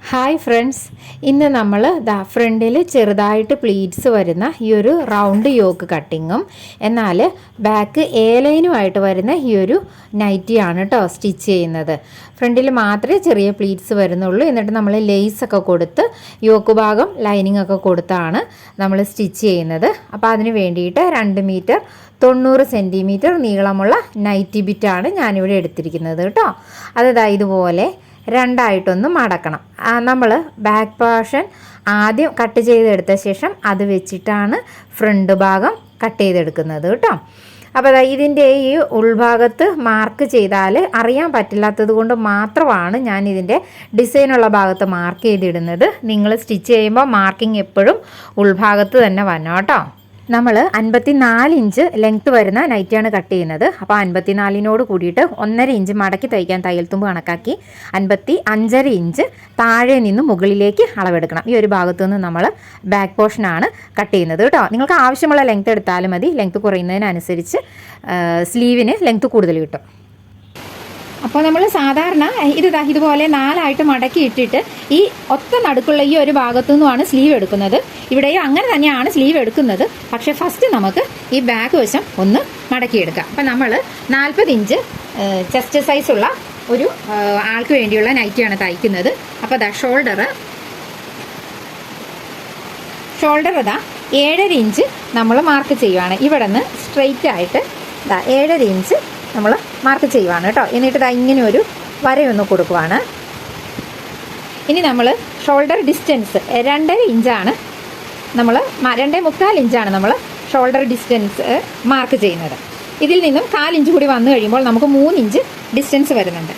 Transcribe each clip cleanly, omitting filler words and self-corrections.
Hi friends, ഇന്ന് നമ്മൾ ഫ്രണ്ടിൽ ചെറുതായിട്ട് പ്ലീറ്റ്സ് വരുന്ന ഈ ഒരു റൗണ്ട് യോക്ക് കട്ടിങ്ങും എന്നാൽ ബാക്ക് എ ലൈനുമായിട്ട് വരുന്ന ഈ ഒരു നൈറ്റിയാണ് കേട്ടോ സ്റ്റിച്ച് ചെയ്യുന്നത്. ഫ്രണ്ടിൽ മാത്രമേ ചെറിയ പ്ലീറ്റ്സ് വരുന്നുള്ളൂ. എന്നിട്ട് നമ്മൾ ലേസൊക്കെ കൊടുത്ത് യോക്ക് ഭാഗം ലൈനിങ് ഒക്കെ കൊടുത്താണ് നമ്മൾ സ്റ്റിച്ച് ചെയ്യുന്നത്. അപ്പോൾ അതിന് വേണ്ടിയിട്ട് 2 മീറ്റർ 90 സെൻറ്റിമീറ്റർ നീളമുള്ള നൈറ്റി ബിറ്റാണ് ഞാനിവിടെ എടുത്തിരിക്കുന്നത് കേട്ടോ. അത് ഇതുപോലെ രണ്ടായിട്ടൊന്ന് മടക്കണം. നമ്മൾ ബാക്ക് പോർഷൻ ആദ്യം കട്ട് ചെയ്തെടുത്ത ശേഷം അത് വെച്ചിട്ടാണ് ഫ്രണ്ട് ഭാഗം കട്ട് ചെയ്തെടുക്കുന്നത് കേട്ടോ. അപ്പോൾ ഇതിൻ്റെ ഈ ഉൾഭാഗത്ത് മാർക്ക് ചെയ്താൽ അറിയാൻ പറ്റില്ലാത്തത് കൊണ്ട് മാത്രമാണ് ഞാൻ ഇതിൻ്റെ ഡിസൈനുള്ള ഭാഗത്ത് മാർക്ക് ചെയ്തിടുന്നത്. നിങ്ങൾ സ്റ്റിച്ച് ചെയ്യുമ്പോൾ മാർക്കിംഗ് എപ്പോഴും ഉൾഭാഗത്ത് തന്നെ വരണം കേട്ടോ. നമ്മൾ 54 ഇഞ്ച് ലെങ്ത്ത് വരുന്ന നൈറ്റിയാണ് കട്ട് ചെയ്യുന്നത്. അപ്പോൾ 54നോട് കൂടിയിട്ട് 1.5 ഇഞ്ച് മടക്കി തയ്ക്കാൻ തയ്യൽ തുമ്പ് കണക്കാക്കി 55.5 ഇഞ്ച് താഴെ നിന്ന് മുകളിലേക്ക് അളവെടുക്കണം. ഈ ഒരു ഭാഗത്തു നിന്ന് നമ്മൾ ബാക്ക് പോർഷനാണ് കട്ട് ചെയ്യുന്നത് കേട്ടോ. നിങ്ങൾക്ക് ആവശ്യമുള്ള ലെങ്ത്ത് എടുത്താലും മതി. ലെങ്ത്ത് കുറയുന്നതിനനുസരിച്ച് സ്ലീവിന് ലെങ്ത്ത് കൂടുതൽ കിട്ടും. അപ്പോൾ നമ്മൾ സാധാരണ ഇതുപോലെ 4 മടക്കി ഇട്ടിട്ട് ഈ ഒത്ത നടുക്കുള്ള ഈ ഒരു ഭാഗത്തു നിന്നുമാണ് സ്ലീവ് എടുക്കുന്നത്. ഇവിടെയും അങ്ങനെ തന്നെയാണ് സ്ലീവ് എടുക്കുന്നത്. പക്ഷേ ഫസ്റ്റ് നമുക്ക് ഈ ബാക്ക് വശം ഒന്ന് മടക്കിയെടുക്കാം. അപ്പം നമ്മൾ 40 ഇഞ്ച് ചെസ്റ്റ് സൈസുള്ള ഒരു ആൾക്ക് വേണ്ടിയുള്ള നൈറ്റിയാണ് തയ്ക്കുന്നത്. അപ്പോൾ ഷോൾഡർ 7.5 ഇഞ്ച് നമ്മൾ മാർക്ക് ചെയ്യുവാണ്. ഇവിടെ നിന്ന് സ്ട്രെയിറ്റ് ആയിട്ട് 7.5 ഇഞ്ച് നമ്മൾ മാർക്ക് ചെയ്യുവാണ് കേട്ടോ. എന്നിട്ട് ഇങ്ങനെ ഒരു വരയൊന്ന് കൊടുക്കുവാണ്. ഇനി നമ്മൾ ഷോൾഡർ ഡിസ്റ്റൻസ് 2.5 ഇഞ്ചാണ് നമ്മൾ 2.25 ഇഞ്ചാണ് നമ്മൾ ഷോൾഡർ ഡിസ്റ്റൻസ് മാർക്ക് ചെയ്യുന്നത്. ഇതിൽ നിന്നും 1/4 ഇഞ്ച് കൂടി വന്നു കഴിയുമ്പോൾ നമുക്ക് 3 ഇഞ്ച് ഡിസ്റ്റൻസ് വരുന്നുണ്ട്.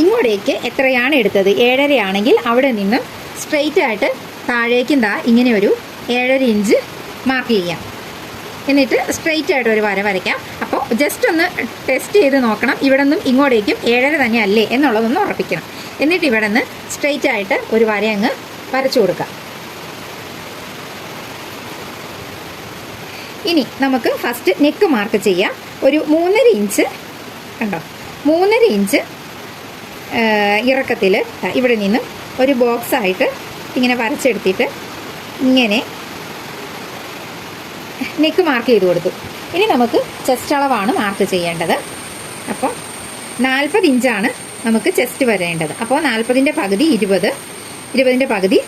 ഇങ്ങോട്ടേക്ക് എത്രയാണ് എടുത്തത്? 7.5 ആണെങ്കിൽ അവിടെ നിന്നും സ്ട്രെയിറ്റ് ആയിട്ട് താഴേക്കും ഇങ്ങനെ ഒരു 7.5 ഇഞ്ച് മാർക്ക് ചെയ്യാം. എന്നിട്ട് സ്ട്രെയിറ്റ് ആയിട്ട് ഒരു വര വരയ്ക്കാം. അപ്പോൾ ജസ്റ്റ് ഒന്ന് ടെസ്റ്റ് ചെയ്ത് നോക്കണം, ഇവിടെ നിന്നും ഇങ്ങോട്ടേക്കും 7.5 തന്നെ അല്ലേ എന്നുള്ളതൊന്ന് ഉറപ്പിക്കണം. എന്നിട്ട് ഇവിടെ നിന്ന് സ്ട്രെയിറ്റ് ആയിട്ട് ഒരു വര അങ്ങ് വരച്ചു കൊടുക്കാം. ഇനി നമുക്ക് ഫസ്റ്റ് നെക്ക് മാർക്ക് ചെയ്യാം. ഒരു 3.5 ഇഞ്ച് കണ്ടോ, 3.5 ഇഞ്ച് ഇറക്കത്തിൽ ഇവിടെ നിന്നും ഒരു ബോക്സ് ആയിട്ട് ഇങ്ങനെ വരച്ചെടുത്തിട്ട് ഇങ്ങനെ നെക്ക് മാർക്ക് ചെയ്ത് കൊടുത്തു. ഇനി നമുക്ക് ചെസ്റ്റ് അളവാണ് മാർക്ക് ചെയ്യേണ്ടത്. അപ്പോൾ 40 ഇഞ്ചാണ് നമുക്ക് ചെസ്റ്റ് വരേണ്ടത്. അപ്പോൾ 40ൻ്റെ പകുതി 20, 20ൻ്റെ പകുതി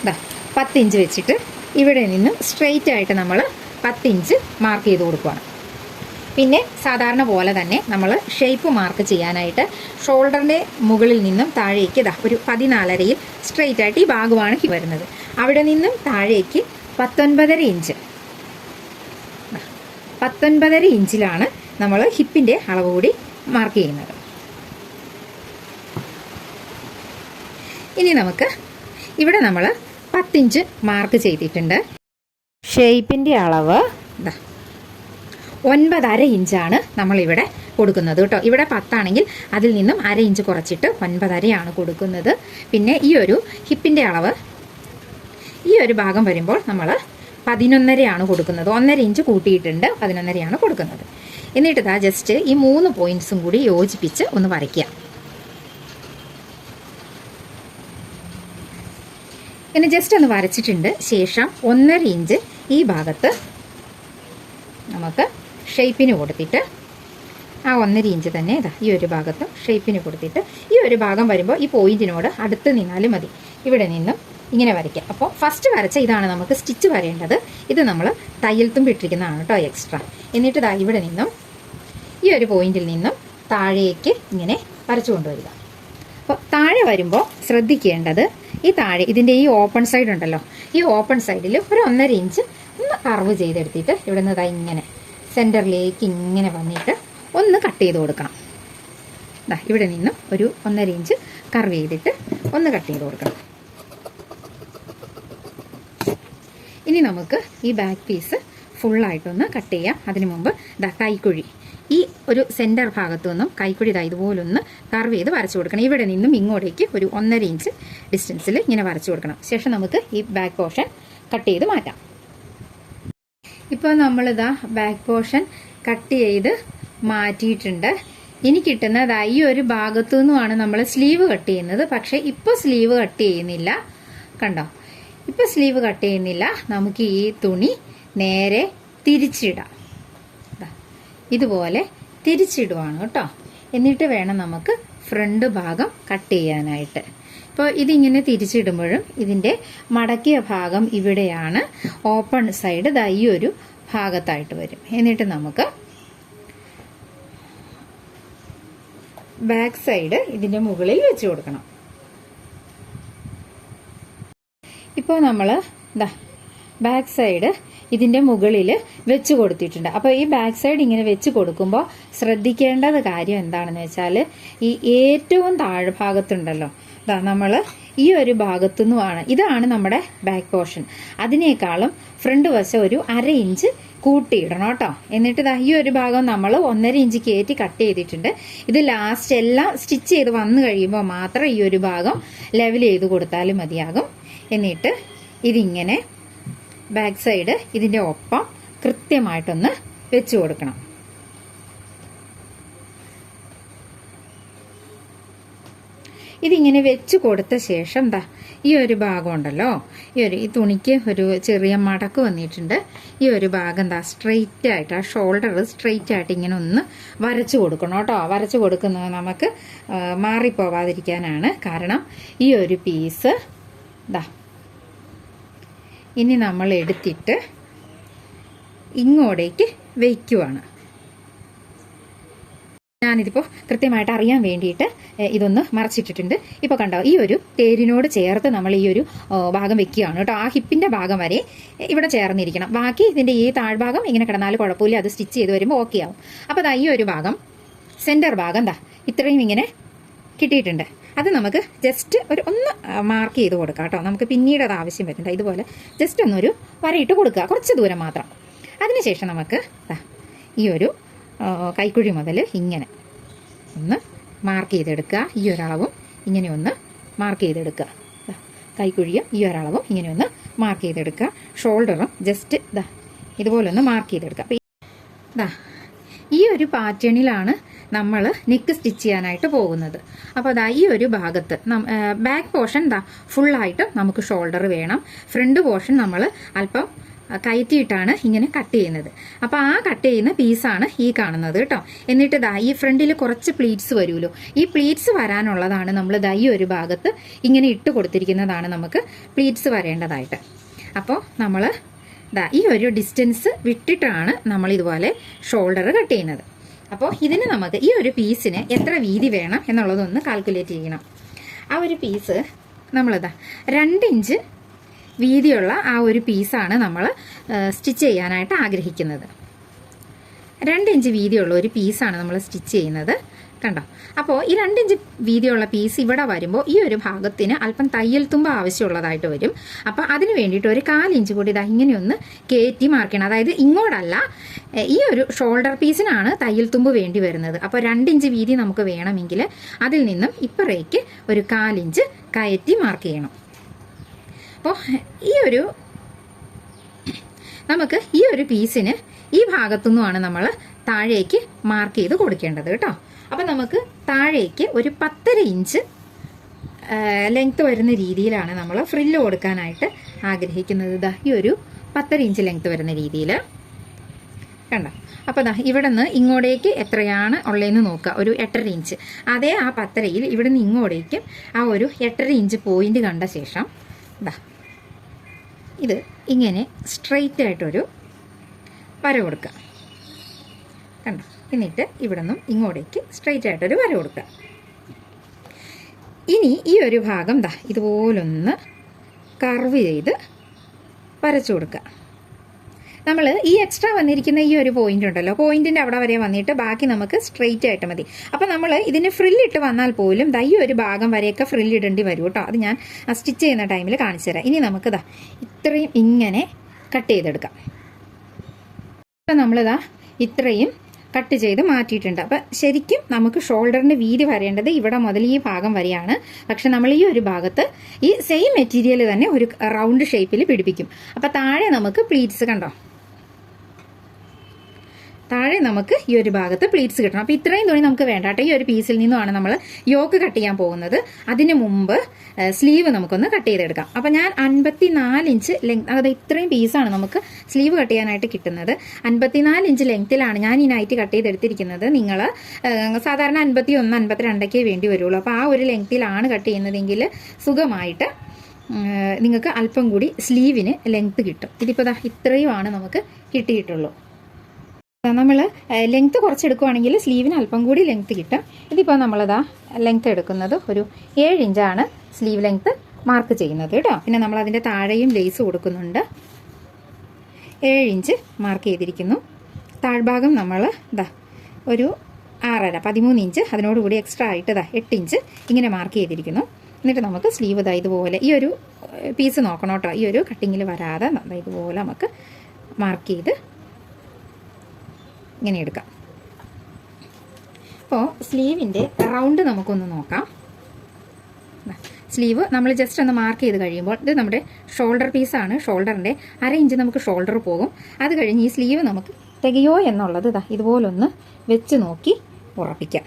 10 ഇഞ്ച് വെച്ചിട്ട് ഇവിടെ നിന്നും സ്ട്രെയിറ്റ് ആയിട്ട് നമ്മൾ 10 ഇഞ്ച് മാർക്ക് ചെയ്ത് കൊടുക്കുകയാണ്. പിന്നെ സാധാരണ പോലെ തന്നെ നമ്മൾ ഷേപ്പ് മാർക്ക് ചെയ്യാനായിട്ട് ഷോൾഡറിൻ്റെ മുകളിൽ നിന്നും താഴേക്ക് ഒരു 14.5 സ്ട്രെയിറ്റ് ആയിട്ട് ഈ ഭാഗമാണ് വരുന്നത്. അവിടെ നിന്നും താഴേക്ക് 19.5 ഇഞ്ച് 19.5 ഇഞ്ചിലാണ് നമ്മൾ ഹിപ്പിൻ്റെ അളവ് കൂടി മാർക്ക് ചെയ്യുന്നത്. ഇനി നമുക്ക് ഇവിടെ നമ്മൾ 10 ഇഞ്ച് മാർക്ക് ചെയ്തിട്ടുണ്ട്. ഷേപ്പിൻ്റെ അളവ് 9.5 ഇഞ്ചാണ് നമ്മളിവിടെ കൊടുക്കുന്നത് കേട്ടോ. ഇവിടെ 10 ആണെങ്കിൽ അതിൽ നിന്നും 1/2 ഇഞ്ച് കുറച്ചിട്ട് 9.5 കൊടുക്കുന്നത്. പിന്നെ ഈ ഒരു ഹിപ്പിൻ്റെ അളവ് ഈ ഒരു ഭാഗം വരുമ്പോൾ നമ്മൾ 11.5 കൊടുക്കുന്നത്. 1.5 ഇഞ്ച് കൂട്ടിയിട്ടുണ്ട്, 11.5 കൊടുക്കുന്നത്. എന്നിട്ട് ജസ്റ്റ് ഈ 3 പോയിന്റ്സും കൂടി യോജിപ്പിച്ച് ഒന്ന് വരയ്ക്കുക. ഇനി ജസ്റ്റ് ഒന്ന് വരച്ചിട്ടുണ്ട്. ശേഷം 1.5 ഇഞ്ച് ഈ ഭാഗത്ത് നമുക്ക് ഷേപ്പിന് കൊടുത്തിട്ട് ആ 1.5 ഇഞ്ച് തന്നെ ഈ ഒരു ഭാഗത്ത് ഷേപ്പിന് കൊടുത്തിട്ട് ഈ ഒരു ഭാഗം വരുമ്പോൾ ഈ പോയിന്റിനോട് അടുത്ത് നിന്നാലും മതി. ഇവിടെ നിന്നും ഇങ്ങനെ വരയ്ക്കാം. അപ്പോൾ ഫസ്റ്റ് വരച്ച ഇതാണ് നമുക്ക് സ്റ്റിച്ച് വരേണ്ടത്. ഇത് നമ്മൾ തയ്യൽ തുമ്പ് ഇട്ടിരിക്കുന്നതാണ് കേട്ടോ എക്സ്ട്രാ. എന്നിട്ട് ഇവിടെ നിന്നും ഈ ഒരു പോയിന്റിൽ നിന്നും താഴേക്ക് ഇങ്ങനെ വരച്ചു കൊണ്ടുവരിക. അപ്പോൾ താഴെ വരുമ്പോൾ ശ്രദ്ധിക്കേണ്ടത് ഈ താഴെ ഇതിൻ്റെ ഈ ഓപ്പൺ സൈഡ് ഉണ്ടല്ലോ, ഈ ഓപ്പൺ സൈഡിൽ ഒരു 1.5 ഇഞ്ച് ഒന്ന് കർവ് ചെയ്തെടുത്തിട്ട് ഇവിടെ നിന്ന് ഇങ്ങനെ സെൻറ്ററിലേക്ക് ഇങ്ങനെ വന്നിട്ട് ഒന്ന് കട്ട് ചെയ്ത് കൊടുക്കണം. ഇവിടെ നിന്നും ഒരു 1.5 ഇഞ്ച് കർവ് ചെയ്തിട്ട് ഒന്ന് കട്ട് ചെയ്ത് കൊടുക്കണം. ഇനി നമുക്ക് ഈ ബാക്ക് പീസ് ഫുള്ളായിട്ടൊന്ന് കട്ട് ചെയ്യാം. അതിനു മുമ്പ് കൈക്കുഴി ഈ ഒരു സെൻറ്റർ ഭാഗത്തു നിന്നും കൈക്കുഴി ഇതുപോലൊന്ന് കർവ് ചെയ്ത് വരച്ചു കൊടുക്കണം. ഇവിടെ നിന്നും ഇങ്ങോട്ടേക്ക് ഒരു 1.5 ഇഞ്ച് ഡിസ്റ്റൻസിൽ ഇങ്ങനെ വരച്ചു കൊടുക്കണം. ശേഷം നമുക്ക് ഈ ബാക്ക് പോർഷൻ കട്ട് ചെയ്ത് മാറ്റാം. ഇപ്പോൾ നമ്മളിതാ ബാക്ക് പോർഷൻ കട്ട് ചെയ്ത് മാറ്റിയിട്ടുണ്ട്. ഇനി കിട്ടുന്നത് ഈ ഒരു ഭാഗത്തു നിന്നുമാണ് നമ്മൾ സ്ലീവ് കട്ട് ചെയ്യുന്നത്. പക്ഷെ ഇപ്പോൾ സ്ലീവ് കട്ട് ചെയ്യുന്നില്ല, കണ്ടോ, ഇപ്പോൾ സ്ലീവ് കട്ട് ചെയ്യുന്നില്ല. നമുക്ക് ഈ തുണി നേരെ തിരിച്ചിടാം. ഇതുപോലെ തിരിച്ചിടുവാണ് കേട്ടോ. എന്നിട്ട് വേണം നമുക്ക് ഫ്രണ്ട് ഭാഗം കട്ട് ചെയ്യാനായിട്ട്. ഇപ്പോൾ ഇതിങ്ങനെ തിരിച്ചിടുമ്പോഴും ഇതിൻ്റെ മടക്കിയ ഭാഗം ഇവിടെയാണ്, ഓപ്പൺ സൈഡ് ഈ ഒരു ഭാഗത്തായിട്ട് വരും. എന്നിട്ട് നമുക്ക് ബാക്ക് സൈഡ് ഇതിൻ്റെ മുകളിൽ വെച്ച് കൊടുക്കണം. ഇപ്പോൾ നമ്മൾ ബാക്ക് സൈഡ് ഇതിൻ്റെ മുകളിൽ വെച്ച് കൊടുത്തിട്ടുണ്ട്. അപ്പോൾ ഈ ബാക്ക് സൈഡ് ഇങ്ങനെ വെച്ച് കൊടുക്കുമ്പോൾ ശ്രദ്ധിക്കേണ്ടത് കാര്യം എന്താണെന്ന് വെച്ചാൽ, ഈ ഏറ്റവും താഴ്ഭാഗത്തുണ്ടല്ലോ, നമ്മൾ ഈ ഒരു ഭാഗത്തു നിന്നുമാണ്, ഇതാണ് നമ്മുടെ ബാക്ക് പോർഷൻ, അതിനേക്കാളും ഫ്രണ്ട് വശം ഒരു 1/2 ഇഞ്ച് കൂട്ടിയിടണം കേട്ടോ. എന്നിട്ട് ഈ ഒരു ഭാഗം നമ്മൾ 1.5 ഇഞ്ച് കയറ്റി കട്ട് ചെയ്തിട്ടുണ്ട്. ഇത് ലാസ്റ്റ് എല്ലാം സ്റ്റിച്ച് ചെയ്ത് വന്നു കഴിയുമ്പോൾ മാത്രം ഈ ഒരു ഭാഗം ലെവൽ ചെയ്ത് കൊടുത്താലും മതിയാകും. എന്നിട്ട് ഇതിങ്ങനെ ബാക്ക് സൈഡ് ഇതിൻ്റെ ഒപ്പം കൃത്യമായിട്ടൊന്ന് വെച്ച് കൊടുക്കണം. ഇതിങ്ങനെ വെച്ച് കൊടുത്ത ശേഷം ഈ ഒരു ഭാഗം ഉണ്ടല്ലോ, ഈ തുണിക്ക് ഒരു ചെറിയ മടക്ക് വന്നിട്ടുണ്ട്. ഈ ഒരു ഭാഗം സ്ട്രെയിറ്റ് ആയിട്ട്, ആ ഷോൾഡർ സ്ട്രെയിറ്റ് ആയിട്ട് ഇങ്ങനെ ഒന്ന് വരച്ചു കൊടുക്കണം കേട്ടോ. വരച്ചു കൊടുക്കുന്നത് നമുക്ക് മാറിപ്പോവാതിരിക്കാനാണ്. കാരണം ഈ ഒരു പീസ് ഇനി നമ്മൾ എടുത്തിട്ട് ഇങ്ങോട്ടേക്ക് വയ്ക്കുവാണ്. ഞാനിതിപ്പോൾ കൃത്യമായിട്ട് അറിയാൻ വേണ്ടിയിട്ട് ഇതൊന്ന് മറച്ചിട്ടിട്ടുണ്ട്. ഇപ്പോൾ കണ്ടോ, ഈ ഒരു തേരിനോട് ചേർത്ത് നമ്മൾ ഈ ഒരു ഭാഗം വെക്കുകയാണ് കേട്ടോ. ആ ഹിപ്പിൻ്റെ ഭാഗം വരെ ഇവിടെ ചേർന്നിരിക്കണം. ബാക്കി ഇതിൻ്റെ ഈ താഴ്ഭാഗം ഇങ്ങനെ കിടന്നാലും കുഴപ്പമില്ല, അത് സ്റ്റിച്ച് ചെയ്ത് വരുമ്പോൾ ഓക്കെ ആവും. അപ്പോൾ ഈ ഒരു ഭാഗം, സെൻറ്റർ ഭാഗം ഇത്രയും ഇങ്ങനെ കിട്ടിയിട്ടുണ്ട്. അത് നമുക്ക് ജസ്റ്റ് ഒന്ന് മാർക്ക് ചെയ്ത് കൊടുക്കാം കേട്ടോ. നമുക്ക് പിന്നീട് അത് ആവശ്യം വരുന്നുണ്ട്. ഇതുപോലെ ജസ്റ്റ് ഒന്നൊരു വരയിട്ട് കൊടുക്കുക, കുറച്ച് ദൂരം മാത്രം. അതിനുശേഷം നമുക്ക് ഈ ഒരു കൈക്കുഴി മുതൽ ഇങ്ങനെ ഒന്ന് മാർക്ക് ചെയ്തെടുക്കുക. ഈ ഒരളവും ഇങ്ങനെ ഒന്ന് മാർക്ക് ചെയ്തെടുക്കുക. കൈക്കുഴിയും ഈ ഒരളവും ഇങ്ങനെ ഒന്ന് മാർക്ക് ചെയ്തെടുക്കുക. ഷോൾഡറും ജസ്റ്റ് ഇതുപോലെ ഒന്ന് മാർക്ക് ചെയ്തെടുക്കുക. അപ്പോൾ ഈ ഒരു പാറ്റേണിലാണ് നമ്മൾ നെക്ക് സ്റ്റിച്ച് ചെയ്യാനായിട്ട് പോകുന്നത്. അപ്പോൾ ഈ ഒരു ഭാഗത്ത് ബാക്ക് പോർഷൻ ഫുള്ളായിട്ട് നമുക്ക് ഷോൾഡർ വേണം. ഫ്രണ്ട് പോർഷൻ നമ്മൾ അല്പം കയറ്റിയിട്ടാണ് ഇങ്ങനെ കട്ട് ചെയ്യുന്നത്. അപ്പോൾ ആ കട്ട് ചെയ്യുന്ന പീസാണ് ഈ കാണുന്നത് കേട്ടോ. എന്നിട്ട് ഈ ഫ്രണ്ടിൽ കുറച്ച് പ്ലീറ്റ്സ് വരുമല്ലോ, ഈ പ്ലീറ്റ്സ് വരാനുള്ളതാണ് നമ്മൾ ഈ ഒരു ഭാഗത്ത് ഇങ്ങനെ ഇട്ട് കൊടുത്തിരിക്കുന്നതാണ് നമുക്ക് പ്ലീറ്റ്സ് വരേണ്ടതായിട്ട്. അപ്പോൾ നമ്മൾ ഈ ഒരു ഡിസ്റ്റൻസ് വിട്ടിട്ടാണ് നമ്മൾ ഇതുപോലെ ഷോൾഡർ കട്ട് ചെയ്യുന്നത്. അപ്പോൾ ഇതിന് നമുക്ക് ഈ ഒരു പീസിന് എത്ര വീതി വേണം എന്നുള്ളതൊന്ന് കാൽക്കുലേറ്റ് ചെയ്യണം. ആ ഒരു പീസ് നമ്മൾ 2 ഇഞ്ച് വീതിയുള്ള ആ ഒരു പീസാണ് നമ്മൾ സ്റ്റിച്ച് ചെയ്യാനായിട്ട് ആഗ്രഹിക്കുന്നത്. 2 ഇഞ്ച് വീതിയുള്ള ഒരു പീസാണ് നമ്മൾ സ്റ്റിച്ച് ചെയ്യുന്നത്, കണ്ടോ. അപ്പോൾ ഈ 2 ഇഞ്ച് വീതിയുള്ള പീസ് ഇവിടെ വരുമ്പോൾ ഈ ഒരു ഭാഗത്തിന് അല്പം തയ്യൽ തുമ്പ് ആവശ്യമുള്ളതായിട്ട് വരും. അപ്പോൾ അതിന് വേണ്ടിയിട്ട് ഒരു 1/4 ഇഞ്ച് കൂടി ഇങ്ങനെയൊന്ന് കയറ്റി മാർക്ക് ചെയ്യണം. അതായത് ഇങ്ങോട്ടല്ല, ഈ ഒരു ഷോൾഡർ പീസിനാണ് തയ്യൽ തുമ്പ് വേണ്ടി വരുന്നത്. അപ്പോൾ 2 ഇഞ്ച് വീതി നമുക്ക് വേണമെങ്കിൽ അതിൽ നിന്നും ഇപ്പുറേക്ക് ഒരു 1/4 ഇഞ്ച് കയറ്റി മാർക്ക് ചെയ്യണം. അപ്പോൾ നമുക്ക് ഈ ഒരു പീസിന് ഈ ഭാഗത്തുനിന്നുമാണ് നമ്മൾ താഴേക്ക് മാർക്ക് ചെയ്ത് കൊടുക്കേണ്ടത് കേട്ടോ. അപ്പം നമുക്ക് താഴേക്ക് ഒരു 1/2 ഇഞ്ച് ലെങ്ത്ത് വരുന്ന രീതിയിലാണ് നമ്മൾ ഫ്രില്ല് കൊടുക്കാനായിട്ട് ആഗ്രഹിക്കുന്നത്. ഈ ഒരു 1/2 ഇഞ്ച് ലെങ്ത്ത് വരുന്ന രീതിയിൽ കണ്ടോ. അപ്പോൾ ഇവിടെ നിന്ന് ഇങ്ങോട്ടേക്ക് എത്രയാണ് ഉള്ളതെന്ന് നോക്കുക, ഒരു 8.5 ഇഞ്ച്. അതേ ആ 1/2-യിൽ ഇവിടെ നിന്ന് ഇങ്ങോട്ടേക്ക് ആ ഒരു 8.5 ഇഞ്ച് പോയിന്റ് കണ്ട ശേഷം ഇത് ഇങ്ങനെ സ്ട്രെയിറ്റ് ആയിട്ടൊരു വര കൊടുക്കുക, കണ്ടോ. എന്നിട്ട് ഇവിടെ നിന്നും ഇങ്ങോട്ടേക്ക് സ്ട്രെയിറ്റ് ആയിട്ടൊരു വര കൊടുക്കുക. ഇനി ഈ ഒരു ഭാഗം ഇതുപോലൊന്ന് കർവ് ചെയ്ത് വരച്ചു കൊടുക്കുക. നമ്മൾ ഈ എക്സ്ട്രാ വന്നിരിക്കുന്ന ഈ ഒരു പോയിന്റ് ഉണ്ടല്ലോ, പോയിന്റിൻ്റെ അവിടെ വരെ വന്നിട്ട് ബാക്കി നമുക്ക് സ്ട്രെയിറ്റ് ആയിട്ട് മതി. അപ്പോൾ നമ്മൾ ഇതിന് ഫ്രില്ലിട്ട് വന്നാൽ പോലും ഈ ഒരു ഭാഗം വരെയൊക്കെ ഫ്രില്ലിടേണ്ടി വരും കേട്ടോ. അത് ഞാൻ സ്റ്റിച്ച് ചെയ്യുന്ന ടൈമിൽ കാണിച്ചു തരാം. ഇനി നമുക്ക് ഇത്രയും ഇങ്ങനെ കട്ട് ചെയ്തെടുക്കാം. അപ്പോൾ നമ്മളിതാ ഇത്രയും കട്ട് ചെയ്ത് മാറ്റിയിട്ടുണ്ട്. അപ്പം ശരിക്കും നമുക്ക് ഷോൾഡറിൻ്റെ വീതി വരേണ്ടത് ഇവിടെ മുതൽ ഈ ഭാഗം വരെയാണ്. പക്ഷെ നമ്മൾ ഈ ഒരു ഭാഗത്ത് ഈ സെയിം മെറ്റീരിയൽ തന്നെ ഒരു റൗണ്ട് ഷേപ്പിൽ പിടിപ്പിക്കും. അപ്പം താഴെ നമുക്ക് പ്ലീറ്റ്സ് കണ്ടോ, താഴെ നമുക്ക് ഈ ഒരു ഭാഗത്ത് പ്ലീറ്റ്സ് കിട്ടണം. അപ്പോൾ ഇത്രയും തുണി നമുക്ക് വേണ്ട കേട്ടോ. ഈ ഒരു പീസിൽ നിന്നുമാണ് നമ്മൾ യോക്ക് കട്ട് ചെയ്യാൻ പോകുന്നത്. അതിന് മുമ്പ് സ്ലീവ് നമുക്കൊന്ന് കട്ട് ചെയ്തെടുക്കാം. അപ്പോൾ ഞാൻ 54 ഇഞ്ച് ലെങ്ത്, അതായത് ഇത്രയും പീസാണ് നമുക്ക് സ്ലീവ് കട്ട് ചെയ്യാനായിട്ട് കിട്ടുന്നത്. 54 ഇഞ്ച് ലെങ്ത്തിലാണ് ഞാൻ ഈ നൈറ്റ് കട്ട് ചെയ്തെടുത്തിരിക്കുന്നത്. നിങ്ങൾ സാധാരണ 51, 52 വേണ്ടി വരുള്ളൂ. അപ്പോൾ ആ ഒരു ലെങ്ത്തിലാണ് കട്ട് ചെയ്യുന്നതെങ്കിൽ സുഖമായിട്ട് നിങ്ങൾക്ക് അല്പം കൂടി സ്ലീവിന് ലെങ്ത്ത് കിട്ടും. ഇതിപ്പോൾ ഇത്രയുമാണ് നമുക്ക് കിട്ടിയിട്ടുള്ളൂ. നമ്മൾ ലെങ്ത്ത് കുറച്ചെടുക്കുകയാണെങ്കിൽ സ്ലീവിന് അല്പം കൂടി ലെങ്ത്ത് കിട്ടും. ഇതിപ്പോൾ നമ്മളിതാ ലെങ്ത്ത് എടുക്കുന്നത് ഒരു 7 ഇഞ്ചാണ് സ്ലീവ് ലെങ്ത്ത് മാർക്ക് ചെയ്യുന്നത് കേട്ടോ. പിന്നെ നമ്മൾ അതിൻ്റെ താഴെയും ലേസ് കൊടുക്കുന്നുണ്ട്. 7 ഇഞ്ച് മാർക്ക് ചെയ്തിരിക്കുന്നു. താഴ്ഭാഗം നമ്മൾ ഒരു 6.5 13 ഇഞ്ച് അതിനോടുകൂടി എക്സ്ട്രാ ആയിട്ട് 8 ഇഞ്ച് ഇങ്ങനെ മാർക്ക് ചെയ്തിരിക്കുന്നു. എന്നിട്ട് നമുക്ക് സ്ലീവ് ഇതുപോലെ ഈ ഒരു പീസ് നോക്കണം കേട്ടോ. ഈ ഒരു കട്ടിങ്ങിൽ വരാതെ ഇതുപോലെ നമുക്ക് മാർക്ക് ചെയ്ത് ഇങ്ങനെ എടുക്കാം. അപ്പോൾ സ്ലീവിൻ്റെ റൗണ്ട് നമുക്കൊന്ന് നോക്കാം. സ്ലീവ് നമ്മൾ ജസ്റ്റ് ഒന്ന് മാർക്ക് ചെയ്ത് കഴിയുമ്പോൾ ഇത് നമ്മുടെ ഷോൾഡർ പീസാണ്. ഷോൾഡറിൻ്റെ 1/2 ഇഞ്ച് നമുക്ക് ഷോൾഡർ പോകും. അത് കഴിഞ്ഞ് ഈ സ്ലീവ് നമുക്ക് തികയോ എന്നുള്ളത് ഇതുപോലൊന്ന് വെച്ച് നോക്കി ഉറപ്പിക്കാം.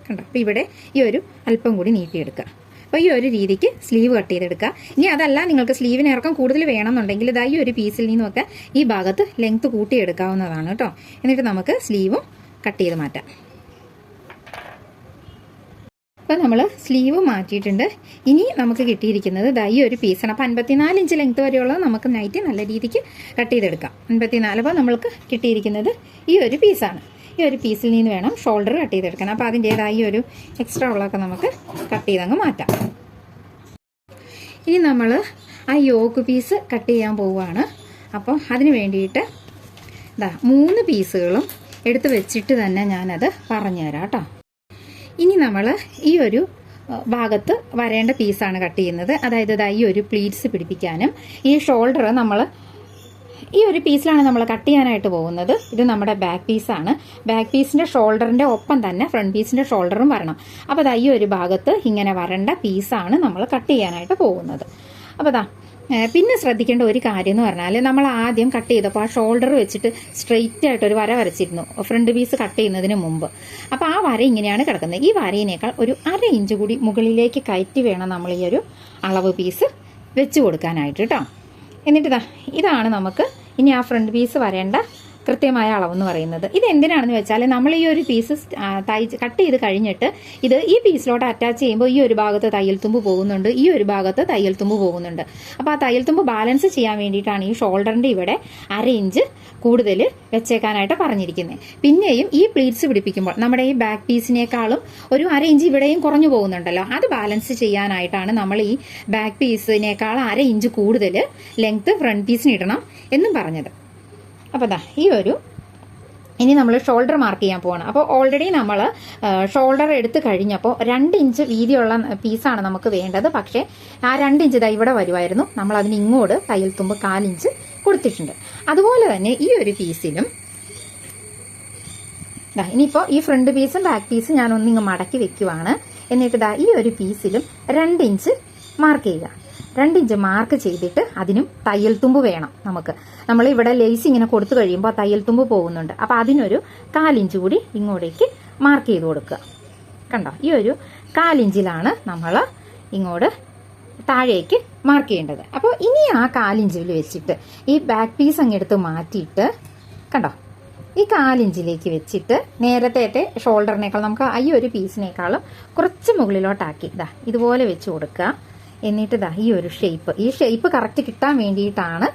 കണ്ടോ? അപ്പോൾ ഇവിടെ ഈ ഒരു അല്പം കൂടി നീട്ടിയെടുക്കുക. അപ്പോൾ ഈ ഒരു രീതിക്ക് സ്ലീവ് കട്ട് ചെയ്തെടുക്കുക. ഇനി അതല്ല നിങ്ങൾക്ക് സ്ലീവിന് ഇറക്കം കൂടുതൽ വേണമെന്നുണ്ടെങ്കിൽ ഈ ഒരു പീസിൽ നിന്നൊക്കെ ഈ ഭാഗത്ത് ലെങ്ത്ത് കൂട്ടിയെടുക്കാവുന്നതാണ് കേട്ടോ. എന്നിട്ട് നമുക്ക് സ്ലീവും കട്ട് ചെയ്ത് മാറ്റാം. അപ്പോൾ നമ്മൾ സ്ലീവ് മാറ്റിയിട്ടുണ്ട്. ഇനി നമുക്ക് കിട്ടിയിരിക്കുന്നത് ഈ ഒരു പീസാണ്. അപ്പോൾ 54 ഇഞ്ച് ലെങ്ത്ത് വരെയുള്ളത് നമുക്ക് നൈറ്റ് നല്ല രീതിക്ക് കട്ട് ചെയ്തെടുക്കാം. 54. അപ്പോൾ നമ്മൾക്ക് കിട്ടിയിരിക്കുന്നത് ഈ ഒരു പീസാണ്. ഈ ഒരു പീസിൽ നിന്ന് വേണം ഷോൾഡർ കട്ട് ചെയ്തെടുക്കണം. അപ്പോൾ അതിൻ്റേതായി ഒരു എക്സ്ട്രാ ഉള്ളതൊക്കെ നമുക്ക് കട്ട് ചെയ്തങ്ങ് മാറ്റാം. ഇനി നമ്മൾ ആ യോക്ക് പീസ് കട്ട് ചെയ്യാൻ പോവുകയാണ്. അപ്പോൾ അതിന് വേണ്ടിയിട്ട് 3 പീസുകളും എടുത്ത് വെച്ചിട്ട് തന്നെ ഞാനത് പറഞ്ഞുതരാം കേട്ടോ. ഇനി നമ്മൾ ഈ ഒരു ഭാഗത്ത് വരേണ്ട പീസാണ് കട്ട് ചെയ്യുന്നത്. അതായത് ഈ ഒരു പ്ലീറ്റ്സ് പിടിപ്പിക്കാനും ഈ ഷോൾഡർ നമ്മൾ ഈ ഒരു പീസിലാണ് നമ്മൾ കട്ട് ചെയ്യാനായിട്ട് പോകുന്നത്. ഇത് നമ്മുടെ ബാക്ക് പീസാണ്. ബാക്ക് പീസിൻ്റെ ഷോൾഡറിൻ്റെ ഒപ്പം തന്നെ ഫ്രണ്ട് പീസിൻ്റെ ഷോൾഡറും വരണം. അപ്പോൾ ഈ ഒരു ഭാഗത്ത് ഇങ്ങനെ വരേണ്ട പീസാണ് നമ്മൾ കട്ട് ചെയ്യാനായിട്ട് പോകുന്നത്. അപ്പോൾ പിന്നെ ശ്രദ്ധിക്കേണ്ട ഒരു കാര്യം എന്ന് പറഞ്ഞാൽ നമ്മൾ ആദ്യം കട്ട് ചെയ്തപ്പോൾ ആ ഷോൾഡർ വെച്ചിട്ട് സ്ട്രെയിറ്റ് ആയിട്ട് ഒരു വര വരച്ചിരുന്നു ഫ്രണ്ട് പീസ് കട്ട് ചെയ്യുന്നതിന് മുമ്പ്. അപ്പോൾ ആ വര ഇങ്ങനെയാണ് കിടക്കുന്നത്. ഈ വരയിനേക്കാൾ ഒരു 1/2 ഇഞ്ച് കൂടി മുകളിലേക്ക് കയറ്റി വേണം നമ്മൾ ഈ ഒരു അളവ് പീസ് വെച്ച് കൊടുക്കാനായിട്ട് കേട്ടോ. എന്നിട്ട് ഇതാണ് നമുക്ക് ഇനി ആ ഫ്രണ്ട് പീസ് വരേണ്ട കൃത്യമായ അളവെന്ന് പറയുന്നത്. ഇത് എന്തിനാണെന്ന് വെച്ചാൽ നമ്മൾ ഈ ഒരു പീസ് കട്ട് ചെയ്ത് കഴിഞ്ഞിട്ട് ഈ പീസിലോട്ട് അറ്റാച്ച് ചെയ്യുമ്പോൾ ഈ ഒരു ഭാഗത്ത് തയ്യൽ തുമ്പ് പോകുന്നുണ്ട്, ഈ ഒരു ഭാഗത്ത് തയ്യൽ തുമ്പ് പോകുന്നുണ്ട്. അപ്പോൾ ആ തയ്യൽ തുമ്പ് ബാലൻസ് ചെയ്യാൻ വേണ്ടിയിട്ടാണ് ഈ ഷോൾഡറിൻ്റെ ഇവിടെ 1/2 ഇഞ്ച് കൂടുതൽ വെച്ചേക്കാനായിട്ട് പറഞ്ഞിരിക്കുന്നത്. പിന്നെയും ഈ പ്ലീറ്റ്സ് പിടിപ്പിക്കുമ്പോൾ നമ്മുടെ ഈ ബാക്ക് പീസിനേക്കാളും ഒരു 1/2 ഇഞ്ച് ഇവിടെയും കുറഞ്ഞു പോകുന്നുണ്ടല്ലോ. അത് ബാലൻസ് ചെയ്യാനായിട്ടാണ് നമ്മൾ ഈ ബാക്ക് പീസിനേക്കാൾ 1/2 ഇഞ്ച് കൂടുതൽ ലെങ്ത്ത് ഫ്രണ്ട് പീസിന് ഇടണം എന്നും പറഞ്ഞത്. അപ്പോൾ ഇനി നമ്മൾ ഷോൾഡർ മാർക്ക് ചെയ്യാൻ പോവാണ്. അപ്പോൾ ഓൾറെഡി നമ്മൾ ഷോൾഡർ എടുത്ത് കഴിഞ്ഞപ്പോൾ 2 ഇഞ്ച് വീതിയുള്ള പീസാണ് നമുക്ക് വേണ്ടത്. പക്ഷേ ആ 2 ഇഞ്ച് ഇവിടെ വരുമായിരുന്നു. നമ്മൾ അതിന് ഇങ്ങോട്ട് തയ്യൽ തുമ്പ് 1/4 ഇഞ്ച് കൊടുത്തിട്ടുണ്ട്. അതുപോലെ തന്നെ ഈ ഒരു പീസിലും ഇനിയിപ്പോൾ ഈ ഫ്രണ്ട് പീസും ബാക്ക് പീസും ഞാൻ ഒന്നിങ്ങ് മടക്കി വെക്കുവാണ്. എന്നിട്ട് ഈ ഒരു പീസിലും 2 ഇഞ്ച് മാർക്ക് ചെയ്യുക. 2 ഇഞ്ച് മാർക്ക് ചെയ്തിട്ട് അതിനും തയ്യൽ തുമ്പ് വേണം നമുക്ക്. നമ്മൾ ഇവിടെ ലേസ് ഇങ്ങനെ കൊടുത്തു കഴിയുമ്പോൾ തയ്യൽ തുമ്പ് പോകുന്നുണ്ട്. അപ്പോൾ അതിനൊരു 1/4 ഇഞ്ച് കൂടി ഇങ്ങോട്ടേക്ക് മാർക്ക് ചെയ്ത് കൊടുക്കുക. കണ്ടോ? ഈ ഒരു 1/4 ഇഞ്ചിലാണ് നമ്മൾ ഇങ്ങോട്ട് താഴേക്ക് മാർക്ക് ചെയ്യേണ്ടത്. അപ്പോൾ ഇനി ആ 1/4 ഇഞ്ചിൽ വെച്ചിട്ട് ഈ ബാക്ക് പീസ് അങ്ങെടുത്ത് മാറ്റിയിട്ട് കണ്ടോ ഈ 1/4 ഇഞ്ചിലേക്ക് വെച്ചിട്ട് നേരത്തെ ഷോൾഡറിനേക്കാൾ നമുക്ക് ഈ ഒരു പീസിനേക്കാളും കുറച്ച് മുകളിലോട്ടാക്കി ഇതുപോലെ വെച്ച് കൊടുക്കുക. എന്നിട്ട് ഈ ഒരു ഈ ഷേപ്പ് കറക്റ്റ് കിട്ടാൻ വേണ്ടിയിട്ടാണ്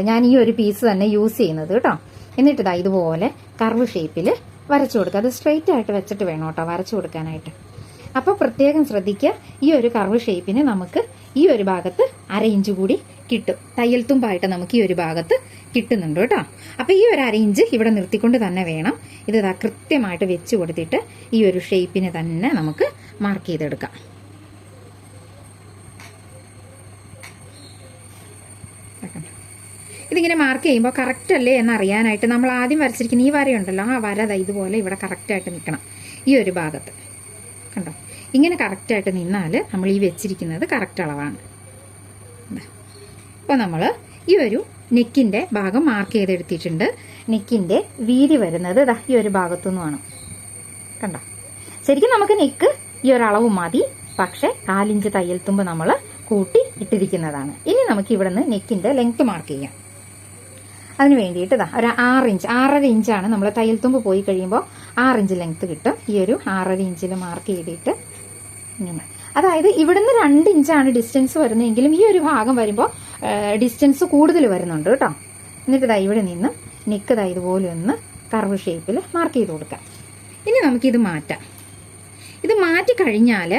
ഞാൻ ഈ ഒരു പീസ് തന്നെ യൂസ് ചെയ്യുന്നത് കേട്ടോ. എന്നിട്ട് ഇതുപോലെ കർവ് ഷേപ്പിൽ വരച്ചു കൊടുക്കുക. അത് സ്ട്രെയിറ്റ് ആയിട്ട് വെച്ചിട്ട് വേണം കേട്ടോ വരച്ചു കൊടുക്കാനായിട്ട്. അപ്പോൾ പ്രത്യേകം ശ്രദ്ധിക്കുക, ഈ ഒരു കർവ് ഷേപ്പിന് നമുക്ക് ഈ ഒരു ഭാഗത്ത് 1/2 ഇഞ്ച് കൂടി കിട്ടും. തയ്യൽ തുമ്പായിട്ട് നമുക്ക് ഈ ഒരു ഭാഗത്ത് കിട്ടുന്നുണ്ട് കേട്ടോ. അപ്പോൾ ഈ ഒരു 1/2 ഇഞ്ച് ഇവിടെ നിർത്തിക്കൊണ്ട് തന്നെ വേണം ഇത് കൃത്യമായിട്ട് വെച്ച് കൊടുത്തിട്ട് ഈ ഒരു ഷേപ്പിന് തന്നെ നമുക്ക് മാർക്ക് ചെയ്തെടുക്കാം. ഇതിങ്ങനെ മാർക്ക് ചെയ്യുമ്പോൾ കറക്റ്റ് അല്ലേ എന്നറിയാനായിട്ട് നമ്മൾ ആദ്യം വരച്ചിരിക്കുന്ന ഈ വരയുണ്ടല്ലോ, ആ വര ഇതുപോലെ ഇവിടെ കറക്റ്റായിട്ട് നിൽക്കണം. ഈ ഒരു ഭാഗത്ത് കണ്ടോ, ഇങ്ങനെ കറക്റ്റായിട്ട് നിന്നാൽ നമ്മൾ ഈ വെച്ചിരിക്കുന്നത് കറക്റ്റ് അളവാണ്. അപ്പോൾ നമ്മൾ ഈ ഒരു നെക്കിൻ്റെ ഭാഗം മാർക്ക് ചെയ്തെടുത്തിട്ടുണ്ട്. നെക്കിൻ്റെ വീതി വരുന്നത് ദാ ഈ ഒരു ഭാഗത്തു നിന്നുമാണ്. കണ്ടോ? ശരിക്കും നമുക്ക് നെക്ക് ഈ ഒരളവ് മതി, പക്ഷേ 4 ഇഞ്ച് തയ്യൽ തുമ്പ് നമ്മൾ കൂട്ടി ഇട്ടിരിക്കുന്നതാണ്. ഇനി നമുക്ക് ഇവിടെ നിന്ന് നെക്കിൻ്റെ ലെങ്ത് മാർക്ക് ചെയ്യാം. അതിന് വേണ്ടിയിട്ട് ഇതാ ഒരു 6 ഇഞ്ച് 6.5 ഇഞ്ചാണ് നമ്മൾ തയ്യൽ തുമ്പ് പോയി കഴിയുമ്പോൾ 6 ഇഞ്ച് ലെങ്ത് കിട്ടും. ഈ ഒരു 6.5 ഇഞ്ചിൽ മാർക്ക് ചെയ്തിട്ട് ഇങ്ങനെ, അതായത് ഇവിടുന്ന് 2 ഇഞ്ചാണ് ഡിസ്റ്റൻസ് വരുന്നതെങ്കിലും ഈ ഒരു ഭാഗം വരുമ്പോൾ ഡിസ്റ്റൻസ് കൂടുതൽ വരുന്നുണ്ട് കേട്ടോ. എന്നിട്ട് ഇതാ ഇവിടെ നിന്ന് നെക്ക് ഇതാ ഇതുപോലെ ഒന്ന് കർവ് ഷേപ്പിൽ മാർക്ക് ചെയ്ത് കൊടുക്കാം. ഇനി നമുക്കിത് മാറ്റാം. ഇത് മാറ്റി കഴിഞ്ഞാൽ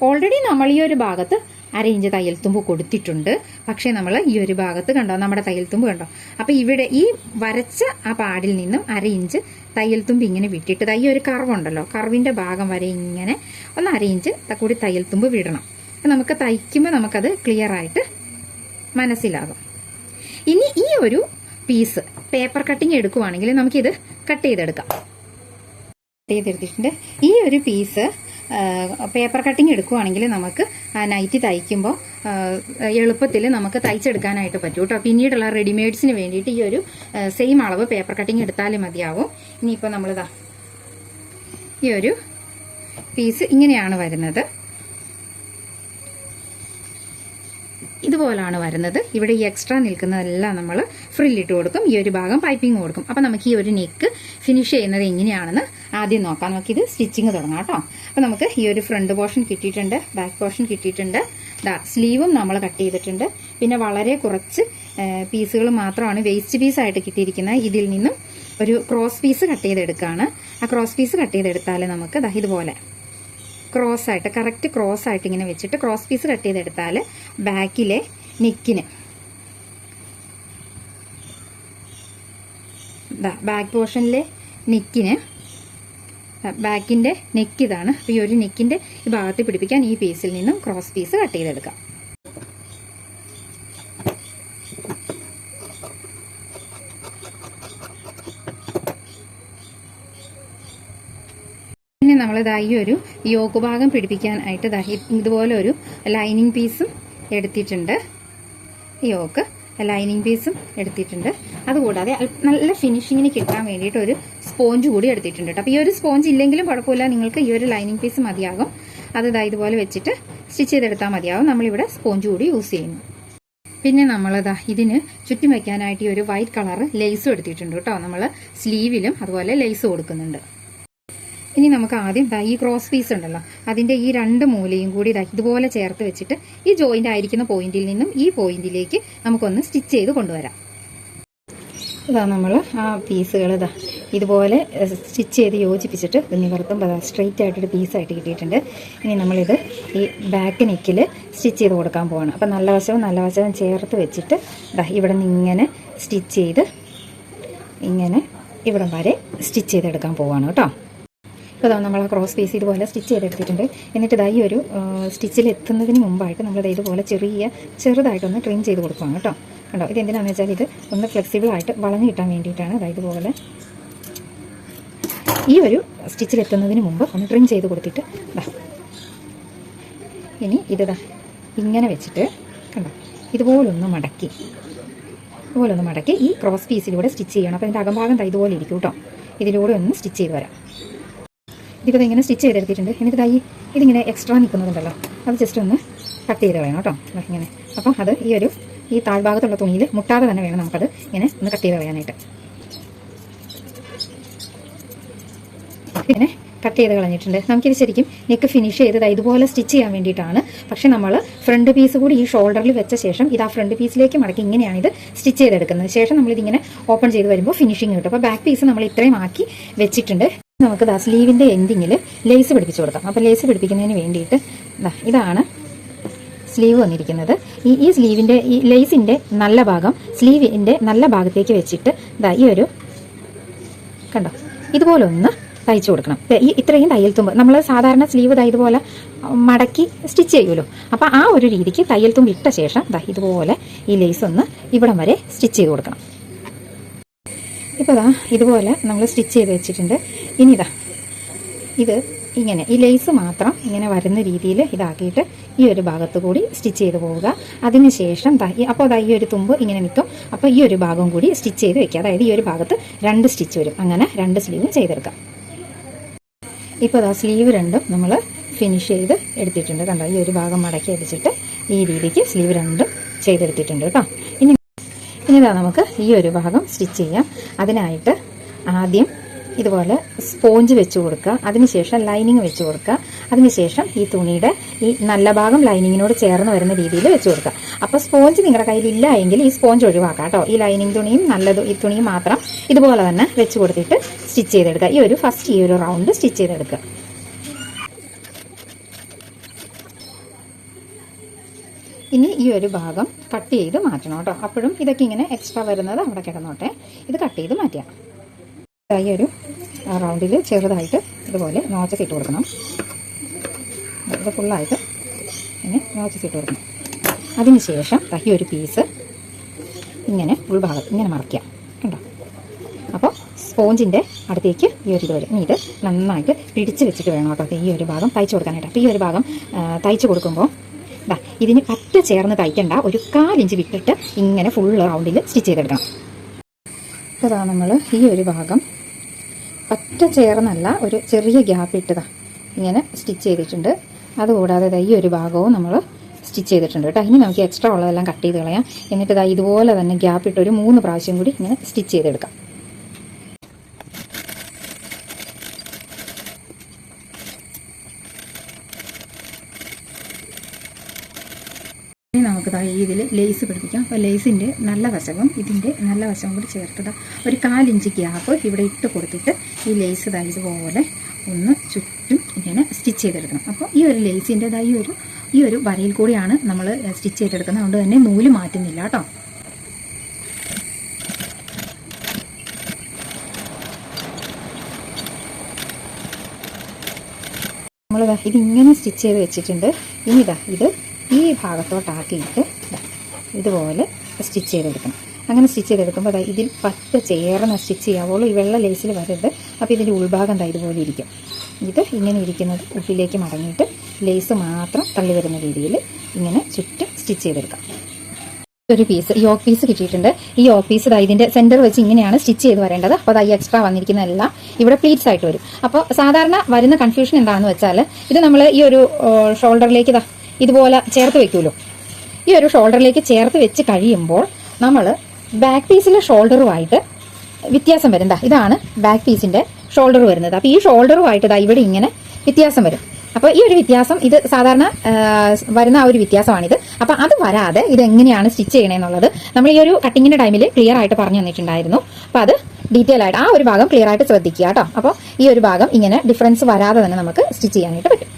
ഓൾറെഡി നമ്മൾ ഈ ഒരു ഭാഗത്ത് 1/2 ഇഞ്ച് തയ്യൽ തുമ്പ് കൊടുത്തിട്ടുണ്ട്. പക്ഷേ നമ്മൾ ഈ ഒരു ഭാഗത്ത് കണ്ടോ, നമ്മുടെ തയ്യൽ തുമ്പ് കണ്ടോ. അപ്പോൾ ഇവിടെ ഈ വരച്ച ആ പാടിൽ നിന്നും 1/2 ഇഞ്ച് തയ്യൽ തുമ്പ് ഇങ്ങനെ വിട്ടിട്ട് ഈ ഒരു കർവുണ്ടല്ലോ, കർവിൻ്റെ ഭാഗം വരെ ഇങ്ങനെ 1/2 ഇഞ്ച് കൂടി തയ്യൽ തുമ്പ് വിടണം. നമുക്ക് തയ്ക്കുമ്പോൾ നമുക്കത് ക്ലിയർ ആയിട്ട് മനസ്സിലാകും. ഇനി ഈ ഒരു പീസ് പേപ്പർ കട്ടിങ് എടുക്കുവാണെങ്കിൽ നമുക്കിത് കട്ട് ചെയ്തെടുക്കാം. ചെയ്തെടുത്തിട്ടുണ്ട്. ഈ ഒരു പീസ് പേപ്പർ കട്ടിങ് എടുക്കുവാണെങ്കിൽ നമുക്ക് നൈറ്റി തയ്ക്കുമ്പോൾ എളുപ്പത്തിൽ നമുക്ക് തയ്ച്ചെടുക്കാനായിട്ട് പറ്റും കേട്ടോ. പിന്നീടുള്ള റെഡിമെയ്ഡ്സിന് വേണ്ടിയിട്ട് ഈ ഒരു സെയിം അളവ് പേപ്പർ കട്ടിങ് എടുത്താലും മതിയാവും. ഇനിയിപ്പോൾ നമ്മളിതാ ഈ ഒരു പീസ് ഇങ്ങനെയാണ് വരുന്നത്, ഇതുപോലാണ് വരുന്നത്. ഇവിടെ ഈ എക്സ്ട്രാ നിൽക്കുന്നതെല്ലാം നമ്മൾ ഫ്രില്ലിട്ട് കൊടുക്കും. ഈ ഒരു ഭാഗം പൈപ്പിംഗ് കൊടുക്കും. അപ്പോൾ നമുക്ക് ഈ ഒരു നെക്ക് ഫിനിഷ് ചെയ്യുന്നത് എങ്ങനെയാണെന്ന് ആദ്യം നോക്കാം. നമുക്കിത് സ്റ്റിച്ചിങ് തുടങ്ങാം കേട്ടോ. അപ്പോൾ നമുക്ക് ഈ ഒരു ഫ്രണ്ട് പോർഷൻ കിട്ടിയിട്ടുണ്ട്, ബാക്ക് പോർഷൻ കിട്ടിയിട്ടുണ്ട്. സ്ലീവും നമ്മൾ കട്ട് ചെയ്തിട്ടുണ്ട്. പിന്നെ വളരെ കുറച്ച് പീസുകൾ മാത്രമാണ് വേസ്റ്റ് പീസായിട്ട് കിട്ടിയിരിക്കുന്നത്. ഇതിൽ നിന്നും ഒരു ക്രോസ് പീസ് കട്ട് ചെയ്തെടുക്കുകയാണ്. ആ ക്രോസ് പീസ് കട്ട് ചെയ്തെടുത്താൽ നമുക്ക് ഇതുപോലെ ക്രോസ് ആയിട്ട് കറക്റ്റ് ക്രോസ് ആയിട്ട് ഇങ്ങനെ വെച്ചിട്ട് ക്രോസ് പീസ് കട്ട് ചെയ്തെടുത്താൽ ബാക്കിലെ നെക്കിന് ബാക്ക് പോർഷനിലെ നെക്കിന് ബാക്കിൻ്റെ നെക്ക് ഇതാണ്. അപ്പോൾ ഈ ഒരു നെക്കിൻ്റെ ഈ ഭാഗത്ത് പിടിപ്പിക്കാൻ ഈ പീസിൽ നിന്നും ക്രോസ് പീസ് കട്ട് ചെയ്തെടുക്കാം. പിന്നെ നമ്മൾ ഈ ഒരു യോക്ക് ഭാഗം പിടിപ്പിക്കാനായിട്ട് ഇതുപോലെ ഒരു ലൈനിങ് പീസും എടുത്തിട്ടുണ്ട്. യോക്ക് ലൈനിങ് പീസും എടുത്തിട്ടുണ്ട്. അതുകൂടാതെ നല്ല ഫിനിഷിങ്ങിന് കിട്ടാൻ വേണ്ടിയിട്ട് ഒരു സ്പോഞ്ച് കൂടി എടുത്തിട്ടുണ്ട് കേട്ടോ. അപ്പോൾ ഈ ഒരു സ്പോഞ്ച് ഇല്ലെങ്കിലും കുഴപ്പമില്ല, നിങ്ങൾക്ക് ഈ ഒരു ലൈനിങ് പീസ് മതിയാകും. അത് ഇതുപോലെ വെച്ചിട്ട് സ്റ്റിച്ച് ചെയ്തെടുത്താൽ മതിയാകും. നമ്മളിവിടെ സ്പോഞ്ച് കൂടി യൂസ് ചെയ്യുന്നു. പിന്നെ നമ്മളിതാ ഇതിന് ചുറ്റും വയ്ക്കാനായിട്ട് ഈ ഒരു വൈറ്റ് കളർ ലേസും എടുത്തിട്ടുണ്ട് കേട്ടോ. നമ്മൾ സ്ലീവിലും അതുപോലെ ലേസ് കൊടുക്കുന്നുണ്ട്. ഇനി നമുക്ക് ആദ്യം ഈ ക്രോസ് പീസ് ഉണ്ടല്ലോ, അതിൻ്റെ ഈ 2 മൂലയും കൂടി ഇതുപോലെ ചേർത്ത് വെച്ചിട്ട് ഈ ജോയിൻ്റ് ആയിരിക്കുന്ന പോയിന്റിൽ നിന്നും ഈ പോയിന്റിലേക്ക് നമുക്കൊന്ന് സ്റ്റിച്ച് ചെയ്ത് കൊണ്ടുവരാം. നമ്മൾ ആ പീസുകൾ ഇതുപോലെ സ്റ്റിച്ച് ചെയ്ത് യോജിപ്പിച്ചിട്ട് നിവർത്തും സ്ട്രെയിറ്റ് ആയിട്ടൊരു പീസായിട്ട് കിട്ടിയിട്ടുണ്ട്. ഇനി നമ്മളിത് ഈ ബാക്ക് നെക്കിൽ സ്റ്റിച്ച് ചെയ്ത് കൊടുക്കാൻ പോവാണ്. അപ്പം നല്ല വശവും ചേർത്ത് വെച്ചിട്ട് ഇവിടെ നിന്ന് ഇങ്ങനെ സ്റ്റിച്ച് ചെയ്ത് ഇങ്ങനെ ഇവിടം വരെ സ്റ്റിച്ച് ചെയ്തെടുക്കാൻ പോവാണ് കേട്ടോ. ഇപ്പോൾ നമ്മൾ ആ ക്രോസ് പീസ് ഇതുപോലെ സ്റ്റിച്ച് ചെയ്തെടുത്തിട്ടുണ്ട്. എന്നിട്ട് ഈ ഒരു സ്റ്റിച്ചിൽ എത്തുന്നതിന് മുമ്പായിട്ട് നമ്മളിത് ഇതുപോലെ ചെറുതായിട്ടൊന്ന് ട്രിം ചെയ്ത് കൊടുക്കുകയാണ് കേട്ടോ. കണ്ടോ, ഇതെന്തിനാണെന്ന് വെച്ചാൽ ഇത് ഒന്ന് ഫ്ലെക്സിബിളായിട്ട് വളഞ്ഞു കിട്ടാൻ വേണ്ടിയിട്ടാണ്. ഇതുപോലെ ഈ ഒരു സ്റ്റിച്ചിൽ എത്തുന്നതിന് മുമ്പ് ഒന്ന് ട്രിം ചെയ്ത് കൊടുത്തിട്ട് ഇനി ഇത് ഇങ്ങനെ വെച്ചിട്ട് കണ്ടോ ഇതുപോലൊന്ന് മടക്കി ഈ ക്രോസ് പീസിലൂടെ സ്റ്റിച്ച് ചെയ്യണം. അപ്പോൾ ഇതിൻ്റെ അകംഭാഗം ഇതുപോലെ ഇരിക്കും കേട്ടോ. ഇതിലൂടെ ഒന്ന് സ്റ്റിച്ച് ചെയ്ത് വരാം. ഇതിപ്പോൾ ഇങ്ങനെ സ്റ്റിച്ച് ചെയ്തെടുത്തിട്ടുണ്ട്. എന്നിട്ട് ഇതിങ്ങനെ എക്സ്ട്രാ നിൽക്കുന്നതുണ്ടല്ലോ, അത് ജസ്റ്റ് ഒന്ന് കട്ട് ചെയ്ത് കളയണം കേട്ടോ. ഇങ്ങനെ അപ്പം അത് ഈ താഴ്ഭാഗത്തുള്ള തുണിയിൽ മുട്ടാതെ തന്നെ വേണം നമുക്കത് ഇങ്ങനെ ഒന്ന് കട്ട് ചെയ്ത് കളയാനായിട്ട്. ഇങ്ങനെ കട്ട് ചെയ്ത് കളഞ്ഞിട്ടുണ്ട്. നമുക്കിത് ശരിക്കും നെക്ക് ഫിനിഷ് ചെയ്ത് ഇതുപോലെ സ്റ്റിച്ച് ചെയ്യാൻ വേണ്ടിയിട്ടാണ്. പക്ഷേ നമ്മൾ ഫ്രണ്ട് പീസ് കൂടി ഈ ഷോൾഡറിൽ വെച്ച ശേഷം ഇത് ആ ഫ്രണ്ട് പീസിലേക്ക് മടക്കി ഇങ്ങനെയാണ് ഇത് സ്റ്റിച്ച് ചെയ്തെടുക്കുന്നത്. ശേഷം നമ്മളിതിങ്ങനെ ഓപ്പൺ ചെയ്ത് വരുമ്പോൾ ഫിനിഷിങ് കിട്ടും. അപ്പോൾ ബാക്ക് പീസ് നമ്മൾ ഇത്രയും ആക്കി വെച്ചിട്ടുണ്ട്. നമുക്ക് സ്ലീവിൻ്റെ എൻഡിങ്ങിൽ ലേസ് പിടിപ്പിച്ച് കൊടുക്കാം. അപ്പോൾ ലേസ് പിടിപ്പിക്കുന്നതിന് വേണ്ടിയിട്ട് ഇതാണ് സ്ലീവ് വന്നിരിക്കുന്നത്. ഈ സ്ലീവിൻ്റെ ഈ ലേസിൻ്റെ നല്ല ഭാഗം സ്ലീവിൻ്റെ നല്ല ഭാഗത്തേക്ക് വെച്ചിട്ട് ഈ ഒരു കണ്ടോ ഇതുപോലെ ഒന്ന് തയ്ച്ചു കൊടുക്കണം. ഇത്രയും തയ്യൽ തുമ്പ് നമ്മൾ സാധാരണ സ്ലീവ് ഇതുപോലെ മടക്കി സ്റ്റിച്ച് ചെയ്യുമല്ലോ. അപ്പോൾ ആ ഒരു രീതിക്ക് തയ്യൽ തുമ്പ് ഇട്ട ശേഷം ഇതുപോലെ ഈ ലേസ് ഒന്ന് ഇവിടം വരെ സ്റ്റിച്ച് ചെയ്ത് കൊടുക്കണം. ഇപ്പോൾ ഇതുപോലെ നമ്മൾ സ്റ്റിച്ച് ചെയ്ത് വെച്ചിട്ടുണ്ട്. ഇനി ഇത് ഇങ്ങനെ ഈ ലേസ് മാത്രം ഇങ്ങനെ വരുന്ന രീതിയിൽ ഇതാക്കിയിട്ട് ഈ ഒരു ഭാഗത്ത് കൂടി സ്റ്റിച്ച് ചെയ്ത് പോവുക. അതിനുശേഷം അപ്പോൾ ഈ ഒരു തുമ്പ് ഇങ്ങനെ നിൽക്കും. അപ്പോൾ ഈ ഒരു ഭാഗം കൂടി സ്റ്റിച്ച് ചെയ്ത് വെക്കുക. അതായത് ഈ ഒരു ഭാഗത്ത് 2 സ്റ്റിച്ച് വരും. അങ്ങനെ 2 സ്ലീവും ചെയ്തെടുക്കാം. ഇപ്പോൾ സ്ലീവ് രണ്ടും നമ്മൾ ഫിനിഷ് ചെയ്ത് എടുത്തിട്ടുണ്ട്. കണ്ടോ, ഈ ഒരു ഭാഗം മടക്കി അടിച്ചിട്ട് ഈ രീതിക്ക് സ്ലീവ് രണ്ടും ചെയ്തെടുത്തിട്ടുണ്ട് കേട്ടോ. ഇനി നമുക്ക് ഈ ഒരു ഭാഗം സ്റ്റിച്ച് ചെയ്യാം. അതിനായിട്ട് ആദ്യം ഇതുപോലെ സ്പോഞ്ച് വെച്ച് കൊടുക്കുക. അതിനുശേഷം ലൈനിങ് വെച്ച് കൊടുക്കുക. അതിനുശേഷം ഈ തുണിയുടെ ഈ നല്ല ഭാഗം ലൈനിങ്ങിനോട് ചേർന്ന് വരുന്ന രീതിയിൽ വെച്ച് കൊടുക്കുക. അപ്പോൾ സ്പോഞ്ച് നിങ്ങളുടെ കയ്യിലില്ല എങ്കിൽ ഈ സ്പോഞ്ച് ഒഴിവാക്കാം കേട്ടോ. ഈ ലൈനിങ് തുണിയും ഈ തുണിയും മാത്രം ഇതുപോലെ തന്നെ വെച്ച് കൊടുത്തിട്ട് സ്റ്റിച്ച് ചെയ്തെടുക്കുക. ഈ ഒരു റൗണ്ട് സ്റ്റിച്ച് ചെയ്തെടുക്കുക. ഇനി ഈ ഒരു ഭാഗം കട്ട് ചെയ്ത് മാറ്റണം കേട്ടോ. അപ്പോഴും ഇതൊക്കെ ഇങ്ങനെ എക്സ്ട്രാ വരുന്നത് അവിടെ കിടന്നോട്ടെ. ഇത് കട്ട് ചെയ്ത് മാറ്റാം. ഈ ഒരു റൗണ്ടിൽ ചെറുതായിട്ട് ഇതുപോലെ നോച്ചസ് ഇട്ട് കൊടുക്കണം. ഇത് ഫുള്ളായിട്ട് ഇങ്ങനെ നോച്ചസ് ഇട്ട് കൊടുക്കണം. അതിനുശേഷം ഈ ഒരു പീസ് ഇങ്ങനെ ഉൾഭാഗം ഇങ്ങനെ മറയ്ക്കുക. കണ്ടോ, അപ്പോൾ സ്പോഞ്ചിൻ്റെ അടുത്തേക്ക് ഈ ഒരു ഇത് വരും. ഇനി ഇത് നന്നായിട്ട് പിടിച്ച് വെച്ചിട്ട് വേണം കേട്ടോ ഈ ഒരു ഭാഗം തയ്ച്ച് കൊടുക്കാനായിട്ട്. അപ്പോൾ ഈ ഒരു ഭാഗം തയ്ച്ച് കൊടുക്കുമ്പോൾ ഇതിന് പറ്റ ചേർന്ന് തയ്ക്കണ്ട, ഒരു 1/4 ഇഞ്ച് വിട്ടിട്ട് ഇങ്ങനെ ഫുൾ റൗണ്ടിൽ സ്റ്റിച്ച് ചെയ്തെടുക്കണം. അപ്പോൾ നമ്മൾ ഈ ഒരു ഭാഗം പറ്റ ചേർന്നല്ല, ഒരു ചെറിയ ഗ്യാപ്പ് ഇട്ടതാ ഇങ്ങനെ സ്റ്റിച്ച് ചെയ്തിട്ടുണ്ട്. അതുകൂടാതെ ഈ ഒരു ഭാഗവും നമ്മൾ സ്റ്റിച്ച് ചെയ്തിട്ടുണ്ട് കേട്ടോ. ഇനി നമുക്ക് എക്സ്ട്രാ ഉള്ളതെല്ലാം കട്ട് ചെയ്ത് കളയാം. എന്നിട്ട് ഇതുപോലെ തന്നെ ഗ്യാപ്പ് ഇട്ട് ഒരു 3 പ്രാവശ്യം കൂടി ഇങ്ങനെ സ്റ്റിച്ച് ചെയ്തെടുക്കാം. ഇനി നമുക്ക് ഇതിൽ ലേസ് പിടിപ്പിക്കാം. അപ്പോൾ ലേസിൻ്റെ നല്ല വശവും ഇതിൻ്റെ നല്ല വശവും കൂടി ചേർത്തത് ഒരു 1/4 ഇഞ്ച് ഗ്യാപ്പ് ഇവിടെ ഇട്ട് കൊടുത്തിട്ട് ഈ ലേസ് ഇതുപോലെ ഒന്ന് ചുറ്റും ഇങ്ങനെ സ്റ്റിച്ച് ചെയ്തെടുക്കണം. അപ്പോൾ ഈ ഒരു ലേസിൻ്റെ ഈ ഒരു വരയിൽ കൂടിയാണ് നമ്മൾ സ്റ്റിച്ച് ചെയ്തെടുക്കുന്നത്. അതുകൊണ്ട് തന്നെ നൂല് മാറ്റുന്നില്ല കേട്ടോ. നമ്മൾ ഇതിങ്ങനെ സ്റ്റിച്ച് ചെയ്ത് വെച്ചിട്ടുണ്ട്. ഇനി ഇത് ഈ ഭാഗത്തോട്ടാക്കിയിട്ട് ഇതുപോലെ സ്റ്റിച്ച് ചെയ്തെടുക്കണം. അങ്ങനെ സ്റ്റിച്ച് ചെയ്തെടുക്കുമ്പോൾ ഇതിൽ പറ്റ ചേർന്ന് സ്റ്റിച്ച് ചെയ്യാവുള്ളൂ. ഈ വെള്ള ലേസിൽ വരരുത്. അപ്പോൾ ഇതിൻ്റെ ഉൾഭാഗം ഇതുപോലെ ഇരിക്കും. ഇത് ഇങ്ങനെ ഇരിക്കുന്നത് ഉള്ളിലേക്ക് മടങ്ങിയിട്ട് ലേസ് മാത്രം തള്ളി വരുന്ന രീതിയിൽ ഇങ്ങനെ ചുറ്റും സ്റ്റിച്ച് ചെയ്തെടുക്കാം. ഒരു പീസ് യോക്ക് പീസ് കിട്ടിയിട്ടുണ്ട്. ഈ യോക്ക് പീസ് ഇതിൻ്റെ സെൻറ്റർ വെച്ച് ഇങ്ങനെയാണ് സ്റ്റിച്ച് ചെയ്ത് വരേണ്ടത്. അപ്പോൾ ഈ എക്സ്ട്രാ വന്നിരിക്കുന്നതെല്ലാം ഇവിടെ പ്ലീറ്റ്സ് ആയിട്ട് വരും. അപ്പോൾ സാധാരണ വരുന്ന കൺഫ്യൂഷൻ എന്താണെന്ന് വെച്ചാൽ ഇത് നമ്മൾ ഈ ഒരു ഷോൾഡറിലേക്ക് ഇതുപോലെ ചേർത്ത് വെക്കുമല്ലോ. ഈ ഒരു ഷോൾഡറിലേക്ക് ചേർത്ത് വെച്ച് കഴിയുമ്പോൾ നമ്മൾ ബാക്ക് പീസിലെ ഷോൾഡറുമായിട്ട് വ്യത്യാസം വരും. ഇതാണ് ബാക്ക് പീസിൻ്റെ ഷോൾഡർ വരുന്നത്. അപ്പോൾ ഈ ഷോൾഡറുമായിട്ട് ഇവിടെ ഇങ്ങനെ വ്യത്യാസം വരും. അപ്പോൾ ഈ ഒരു വ്യത്യാസം ഇത് സാധാരണ വരുന്ന ആ ഒരു വ്യത്യാസമാണിത്. അപ്പോൾ അത് വരാതെ ഇത് എങ്ങനെയാണ് സ്റ്റിച്ച് ചെയ്യണമെന്നുള്ളത് നമ്മൾ ഈ ഒരു കട്ടിങ്ങിൻ്റെ ടൈമിൽ ക്ലിയർ ആയിട്ട് പറഞ്ഞു തന്നിട്ടുണ്ടായിരുന്നു. അപ്പോൾ അത് ഡീറ്റെയിൽ ആയിട്ട് ആ ഒരു ഭാഗം ക്ലിയർ ആയിട്ട് ശ്രദ്ധിക്കുക കേട്ടോ. അപ്പോൾ ഈ ഒരു ഭാഗം ഇങ്ങനെ ഡിഫറൻസ് വരാതെ തന്നെ നമുക്ക് സ്റ്റിച്ച് ചെയ്യാനായിട്ട് പറ്റും.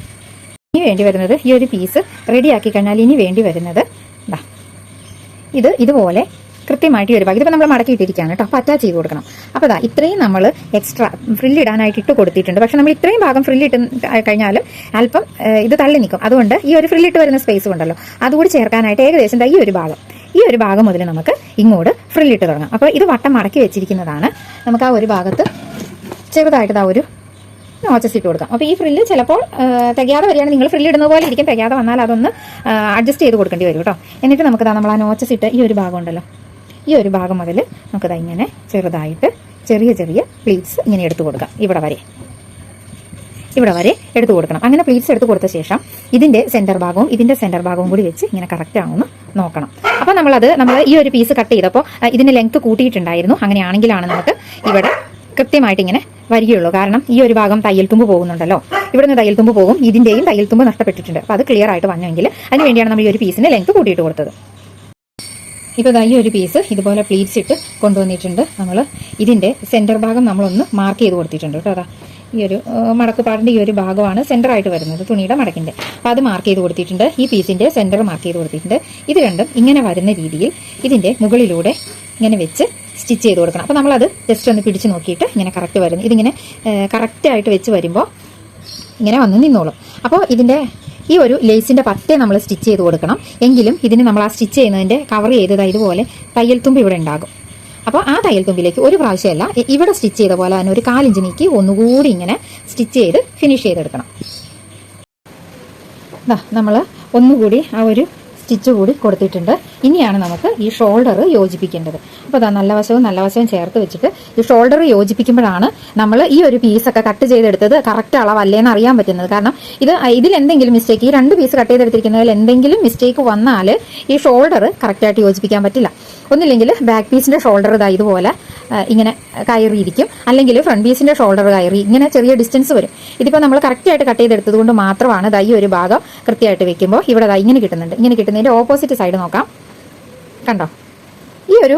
ഇനി വേണ്ടി വരുന്നത് ഈ ഒരു പീസ് റെഡിയാക്കി കഴിഞ്ഞാൽ ഇനി വേണ്ടി വരുന്നത് ഇതുപോലെ കൃത്യമായിട്ട് ഈ ഒരു ഭാഗം ഇതിപ്പോൾ നമ്മൾ മടക്കിയിട്ടിരിക്കുകയാണ് കേട്ടോ. അപ്പോൾ അറ്റാച്ച് ചെയ്ത് കൊടുക്കണം. അപ്പോൾ ഇത്രയും നമ്മൾ എക്സ്ട്രാ ഫ്രില്ലിടാനായിട്ട് ഇട്ട് കൊടുത്തിട്ടുണ്ട്. പക്ഷെ നമ്മൾ ഇത്രയും ഭാഗം ഫ്രില്ലിട്ട് കഴിഞ്ഞാൽ അല്പം ഇത് തള്ളി നിൽക്കും. അതുകൊണ്ട് ഈ ഒരു ഫ്രില്ലിട്ട് വരുന്ന സ്പേസ് ഉണ്ടല്ലോ അതുകൂടി ചേർക്കാനായിട്ട് ഏകദേശം ഈ ഒരു ഭാഗം മുതൽ നമുക്ക് ഇങ്ങോട്ട് ഫ്രില്ലിട്ട് തുടങ്ങാം. അപ്പോൾ ഇത് വട്ടം മടക്കി വെച്ചിരിക്കുന്നതാണ്. നമുക്ക് ആ ഒരു ഭാഗത്ത് ചെറുതായിട്ട് ഒരു നോച്ചസ് ഇട്ട് കൊടുക്കാം. അപ്പോൾ ഈ ഫ്രില്ല് ചിലപ്പോൾ തികയാതെ വരികയാണെങ്കിൽ നിങ്ങൾ ഫ്രില്ല് ഇടുന്ന പോലെ ഇരിക്കും. തികയാതെ വന്നാൽ അതൊന്ന് അഡ്ജസ്റ്റ് ചെയ്ത് കൊടുക്കേണ്ടി വരും കേട്ടോ. എന്നിട്ട് നമുക്ക് നമ്മൾ ആ നോച്ചസ് ഇട്ട് ഈ ഒരു ഭാഗം ഉണ്ടല്ലോ ഈ ഒരു ഭാഗം മുതൽ നമുക്കത് ഇങ്ങനെ ചെറുതായിട്ട് ചെറിയ പ്ലീറ്റ്സ് ഇങ്ങനെ എടുത്തു കൊടുക്കാം. ഇവിടെ വരെ എടുത്തു കൊടുക്കണം. അങ്ങനെ പ്ലീറ്റ്സ് എടുത്തു കൊടുത്ത ശേഷം ഇതിൻ്റെ സെൻറ്റർ ഭാഗവും കൂടി വെച്ച് ഇങ്ങനെ കറക്റ്റ് ആവുമെന്ന് നോക്കണം. അപ്പോൾ നമ്മൾ ഈ ഒരു പീസ് കട്ട് ചെയ്തപ്പോൾ ഇതിൻ്റെ ലെങ്ത്ത് കൂട്ടിയിട്ടുണ്ടായിരുന്നു. അങ്ങനെയാണെങ്കിലാണ് നമുക്ക് ഇവിടെ കൃത്യമായിട്ട് ഇങ്ങനെ വരികയുള്ളൂ. കാരണം ഈ ഒരു ഭാഗം തയ്യൽ തുമ്പ് പോകുന്നുണ്ടല്ലോ, ഇവിടുന്ന് തയ്യൽ തുമ്പ് പോകും, ഇതിൻ്റെയും തയ്യൽ തുമ്പ് നഷ്ടപ്പെട്ടിട്ടുണ്ട്. അപ്പോൾ അത് ക്ലിയർ ആയിട്ട് വന്നെങ്കിൽ അതിന് വേണ്ടിയാണ് നമ്മൾ ഈ ഒരു പീസിൻ്റെ ലെങ്ത്ത് കൂട്ടിയിട്ട് കൊടുത്തത്. ഇപ്പോൾ ഈ ഒരു പീസ് ഇതുപോലെ പ്ലീറ്റ്സ് ഇട്ട് കൊണ്ടുവന്നിട്ടുണ്ട്. നമ്മൾ ഇതിൻ്റെ സെൻറ്റർ ഭാഗം നമ്മളൊന്ന് മാർക്ക് ചെയ്ത് കൊടുത്തിട്ടുണ്ട് കേട്ടോ. ഈ ഒരു മടക്കുപാടിൻ്റെ ഈ ഒരു ഭാഗമാണ് സെൻറ്ററായിട്ട് വരുന്നത് തുണിയുടെ മടക്കിൻ്റെ. അപ്പോൾ അത് മാർക്ക് ചെയ്ത് കൊടുത്തിട്ടുണ്ട്. ഈ പീസിൻ്റെ സെൻറ്റർ മാർക്ക് ചെയ്ത് കൊടുത്തിട്ടുണ്ട്. ഇത് രണ്ടും ഇങ്ങനെ വരുന്ന രീതിയിൽ ഇതിൻ്റെ മുകളിലൂടെ ഇങ്ങനെ വെച്ച് സ്റ്റിച്ച് ചെയ്ത് കൊടുക്കണം. അപ്പോൾ നമ്മളത് ജസ്റ്റ് ഒന്ന് പിടിച്ച് നോക്കിയിട്ട് ഇങ്ങനെ കറക്റ്റ് വരുന്നു. ഇതിങ്ങനെ കറക്റ്റായിട്ട് വെച്ച് വരുമ്പോൾ ഇങ്ങനെ വന്ന് നിന്നോളും. അപ്പോൾ ഇതിൻ്റെ ഈ ഒരു ലേസിൻ്റെ പറ്റേ നമ്മൾ സ്റ്റിച്ച് ചെയ്ത് കൊടുക്കണം. എങ്കിലും ഇതിന് നമ്മൾ ആ സ്റ്റിച്ച് ചെയ്യുന്നതിൻ്റെ കവർ ചെയ്തത് ഇതുപോലെ തയ്യൽ തുമ്പ് ഇവിടെ ഉണ്ടാകും. അപ്പോൾ ആ തയ്യൽ തുമ്പിലേക്ക് ഒരു പ്രാവശ്യമല്ല ഇവിടെ സ്റ്റിച്ച് ചെയ്ത പോലെ തന്നെ ഒരു 1/4 ഇഞ്ച് നീക്കി ഒന്നുകൂടി ഇങ്ങനെ സ്റ്റിച്ച് ചെയ്ത് ഫിനിഷ് ചെയ്തെടുക്കണം. നമ്മൾ ഒന്നുകൂടി ആ ഒരു സ്റ്റിച്ച് കൂടി കൊടുത്തിട്ടുണ്ട്. ഇനിയാണ് നമുക്ക് ഈ ഷോൾഡർ യോജിപ്പിക്കേണ്ടത്. അപ്പോൾ നല്ല വശവും ചേർത്ത് വെച്ചിട്ട് ഈ ഷോൾഡർ യോജിപ്പിക്കുമ്പോഴാണ് നമ്മൾ ഈ ഒരു പീസൊക്കെ കട്ട് ചെയ്തെടുത്തത് കറക്റ്റ് അളവല്ലേന്ന് അറിയാൻ പറ്റുന്നത്. കാരണം ഇതിൽ എന്തെങ്കിലും മിസ്റ്റേക്ക്, ഈ 2 പീസ് കട്ട് ചെയ്തെടുത്തിരിക്കുന്നതിൽ എന്തെങ്കിലും മിസ്റ്റേക്ക് വന്നാൽ ഈ ഷോൾഡർ കറക്റ്റായിട്ട് യോജിപ്പിക്കാൻ പറ്റില്ല. ഒന്നില്ലെങ്കിൽ ബാക്ക് പീസിൻ്റെ ഷോൾഡർ ഇതുപോലെ ഇങ്ങനെ കയറിയിരിക്കും, അല്ലെങ്കിൽ ഫ്രണ്ട് പീസിൻ്റെ ഷോൾഡർ കയറി ഇങ്ങനെ ചെറിയ ഡിസ്റ്റൻസ് വരും. ഇതിപ്പോൾ നമ്മൾ കറക്റ്റായിട്ട് കട്ട് ചെയ്തെടുത്തത് കൊണ്ട് മാത്രമാണ് ഈ ഒരു ഭാഗം കൃത്യമായിട്ട് വെക്കുമ്പോൾ ഇവിടെ ഇങ്ങനെ കിട്ടുന്നുണ്ട്. ഇങ്ങനെ കിട്ടുന്നതിൻ്റെ ഓപ്പോസിറ്റ് സൈഡ് നോക്കാം, കണ്ടോ? ഈ ഒരു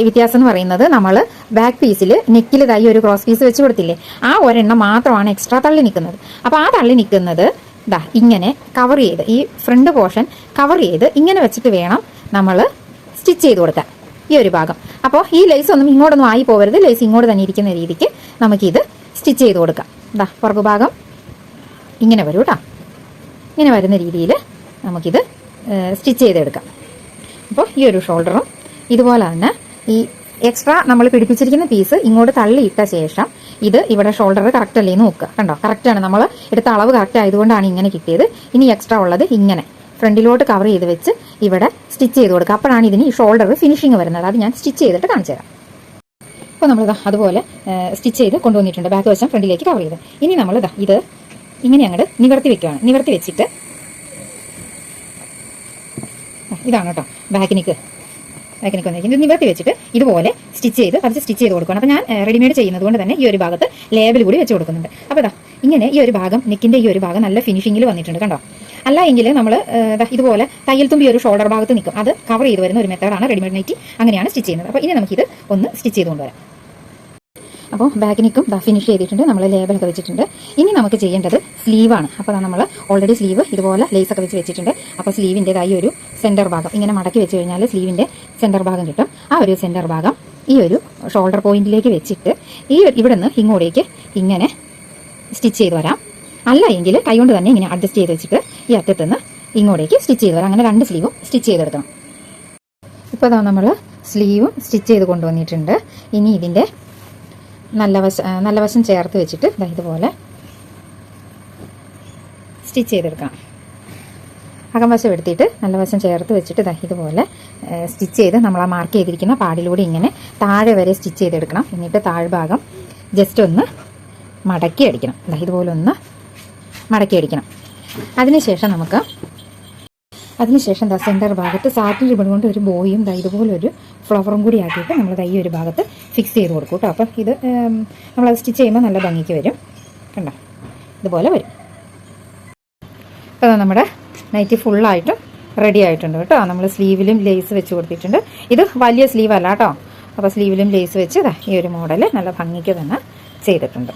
വ്യത്യാസം എന്ന് പറയുന്നത് നമ്മൾ ബാക്ക് പീസിൽ നെക്കിൽ ഒരു ക്രോസ് പീസ് വെച്ച് കൊടുത്തില്ലേ, ആ ഒരെണ്ണം മാത്രമാണ് എക്സ്ട്രാ തള്ളി നിൽക്കുന്നത്. അപ്പോൾ ആ തള്ളി നിൽക്കുന്നത് ഇങ്ങനെ കവർ ചെയ്ത്, ഈ ഫ്രണ്ട് പോർഷൻ കവർ ചെയ്ത് ഇങ്ങനെ വെച്ചിട്ട് വേണം നമ്മൾ സ്റ്റിച്ച് ചെയ്ത് കൊടുക്കാൻ ഈ ഒരു ഭാഗം. അപ്പോൾ ഈ ലേസ് ഒന്നും ഇങ്ങോട്ടൊന്നും ആയി പോകരുത്, ലേസ് ഇങ്ങോട്ട് തന്നെ ഇരിക്കുന്ന രീതിക്ക് നമുക്കിത് സ്റ്റിച്ച് ചെയ്ത് കൊടുക്കാം. പുറകു ഭാഗം ഇങ്ങനെ വരും കേട്ടോ. ഇങ്ങനെ വരുന്ന രീതിയിൽ നമുക്കിത് സ്റ്റിച്ച് ചെയ്തെടുക്കാം. അപ്പോൾ ഈ ഒരു ഷോൾഡറും ഇതുപോലെ തന്നെ ഈ എക്സ്ട്രാ നമ്മൾ പിടിപ്പിച്ചിരിക്കുന്ന പീസ് ഇങ്ങോട്ട് തള്ളിയിട്ട ശേഷം ഇത് ഇവിടെ ഷോൾഡർ കറക്റ്റ് അല്ലേ നോക്കുക. കണ്ടോ, കറക്റ്റാണ്, നമ്മൾ എടുത്ത അളവ് കറക്റ്റ് ആയതുകൊണ്ടാണ് ഇങ്ങനെ കിട്ടിയത്. ഇനി എക്സ്ട്രാ ഉള്ളത് ഇങ്ങനെ ഫ്രണ്ടിലോട്ട് കവർ ചെയ്ത് വെച്ച് ഇവിടെ സ്റ്റിച്ച് ചെയ്ത് കൊടുക്കുക. അപ്പോഴാണ് ഇതിന് ഈ ഷോൾഡർ ഫിനിഷിങ് വരുന്നത്. അത് ഞാൻ സ്റ്റിച്ച് ചെയ്തിട്ട് കാണിച്ചു തരാം. അപ്പോൾ നമ്മൾ അതുപോലെ സ്റ്റിച്ച് ചെയ്ത് കൊണ്ടുവന്നിട്ടുണ്ട്. ബാക്ക് വശം ഫ്രണ്ടിലേക്ക് കവർ ചെയ്ത്. ഇനി നമ്മൾ ഇത് ഇങ്ങനെ അങ്ങോട്ട് നിവർത്തി വെക്കുകയാണ്. നിവർത്തി വെച്ചിട്ട് ഇതാണ് കേട്ടോ ബാക്കിനിക്ക് വന്നിരിക്കുന്നത്. നിവർത്തി വെച്ചിട്ട് ഇതുപോലെ സ്റ്റിച്ച് ചെയ്ത് പതിച്ച് സ്റ്റിച്ച് ചെയ്ത് കൊടുക്കണം. അപ്പോൾ ഞാൻ റെഡിമെയ്ഡ് ചെയ്യുന്നത് കൊണ്ട് തന്നെ ഈ ഒരു ഭാഗത്ത് ലേബൽ കൂടി വെച്ച് കൊടുക്കുന്നുണ്ട്. അപ്പോൾ ഇങ്ങനെ ഈ ഒരു ഭാഗം, നെക്കിൻ്റെ ഈ ഒരു ഭാഗം നല്ല ഫിനിഷിങ്ങിൽ വന്നിട്ടുണ്ട്, കണ്ടോ? അല്ല എങ്കിൽ നമ്മൾ ഇതുപോലെ തയ്യൽ തുമ്പി ഒരു ഷോൾഡർ ഭാഗത്ത് നിൽക്കും. അത് കവർ ചെയ്ത് വരുന്ന ഒരു മെത്തേഡാണ് റെഡിമെയ്ഡ് നൈറ്റി. അങ്ങനെയാണ് സ്റ്റിച്ച് ചെയ്യുന്നത്. അപ്പോൾ ഇനി നമുക്കിത് ഒന്ന് സ്റ്റിച്ച് ചെയ്ത് കൊണ്ടുവരാം. അപ്പോൾ ബാക്കിനിക്കും ഫിനിഷ് ചെയ്തിട്ടുണ്ട്, നമ്മൾ ലേബലൊക്കെ വെച്ചിട്ടുണ്ട്. ഇനി നമുക്ക് ചെയ്യേണ്ടത് സ്ലീവാണ്. അപ്പോൾ നമ്മൾ ഓൾറെഡി സ്ലീവ് ഇതുപോലെ ലേസൊക്കെ വെച്ച് വെച്ചിട്ടുണ്ട്. അപ്പോൾ സ്ലീവിൻ്റെതായി ഒരു സെൻറ്റർ ഭാഗം ഇങ്ങനെ മടക്കി വെച്ച് കഴിഞ്ഞാൽ സ്ലീവിൻ്റെ സെൻറ്റർ ഭാഗം കിട്ടും. ആ ഒരു സെൻറ്റർ ഭാഗം ഈ ഒരു ഷോൾഡർ പോയിന്റിലേക്ക് വെച്ചിട്ട് ഇവിടെ നിന്ന് ഇങ്ങോട്ടേക്ക് ഇങ്ങനെ സ്റ്റിച്ച് ചെയ്ത് വരാം. അല്ല എങ്കിൽ കൈകൊണ്ട് തന്നെ ഇങ്ങനെ അഡ്ജസ്റ്റ് ചെയ്ത് വെച്ചിട്ട് ഈ അറ്റത്തുനിന്ന് ഇങ്ങോട്ടേക്ക് സ്റ്റിച്ച് ചെയ്ത് വരാം. അങ്ങനെ 2 സ്ലീവും സ്റ്റിച്ച് ചെയ്തെടുക്കണം. ഇപ്പോൾ നമ്മൾ സ്ലീവും സ്റ്റിച്ച് ചെയ്ത് കൊണ്ടുവന്നിട്ടുണ്ട്. ഇനി ഇതിൻ്റെ നല്ല വശം ചേർത്ത് വെച്ചിട്ട് ഇതുപോലെ സ്റ്റിച്ച് ചെയ്തെടുക്കാം. അകംവശം എടുത്തിട്ട് നല്ല വശം ചേർത്ത് വെച്ചിട്ട് ഇതുപോലെ സ്റ്റിച്ച് ചെയ്ത് നമ്മൾ ആ മാർക്ക് ചെയ്തിരിക്കുന്ന പാടിലൂടെ ഇങ്ങനെ താഴെ വരെ സ്റ്റിച്ച് ചെയ്തെടുക്കണം. എന്നിട്ട് താഴ്ഭാഗം ജസ്റ്റ് ഒന്ന് മടക്കി അടിക്കണം. ഇതുപോലെ ഒന്ന് മടക്കി അടിക്കണം. അതിനുശേഷം സെൻറ്റർ ഭാഗത്ത് സാറ്റിൻ റിബൺ കൊണ്ട് ഒരു ബോയും ഇതുപോലൊരു ഫ്ലവറും കൂടി ആക്കിയിട്ട് നമ്മൾ ഈ ഒരു ഭാഗത്ത് ഫിക്സ് ചെയ്ത് കൊടുക്കും കേട്ടോ. അപ്പം ഇത് നമ്മളത് സ്റ്റിച്ച് ചെയ്യുമ്പോൾ നല്ല ഭംഗിക്ക് വരും, കണ്ടോ? ഇതുപോലെ വരും. അപ്പോൾ നമ്മുടെ നൈറ്റി ഫുള്ളായിട്ടും റെഡി ആയിട്ടുണ്ട് കേട്ടോ. നമ്മൾ സ്ലീവിലും ലേസ് വെച്ച് കൊടുത്തിട്ടുണ്ട്. ഇത് വലിയ സ്ലീവ് അല്ല കേട്ടോ. അപ്പോൾ സ്ലീവിലും ലേസ് വെച്ച് ഈ ഒരു മോഡൽ നല്ല ഭംഗിക്ക് തന്നെ ചെയ്തിട്ടുണ്ട്.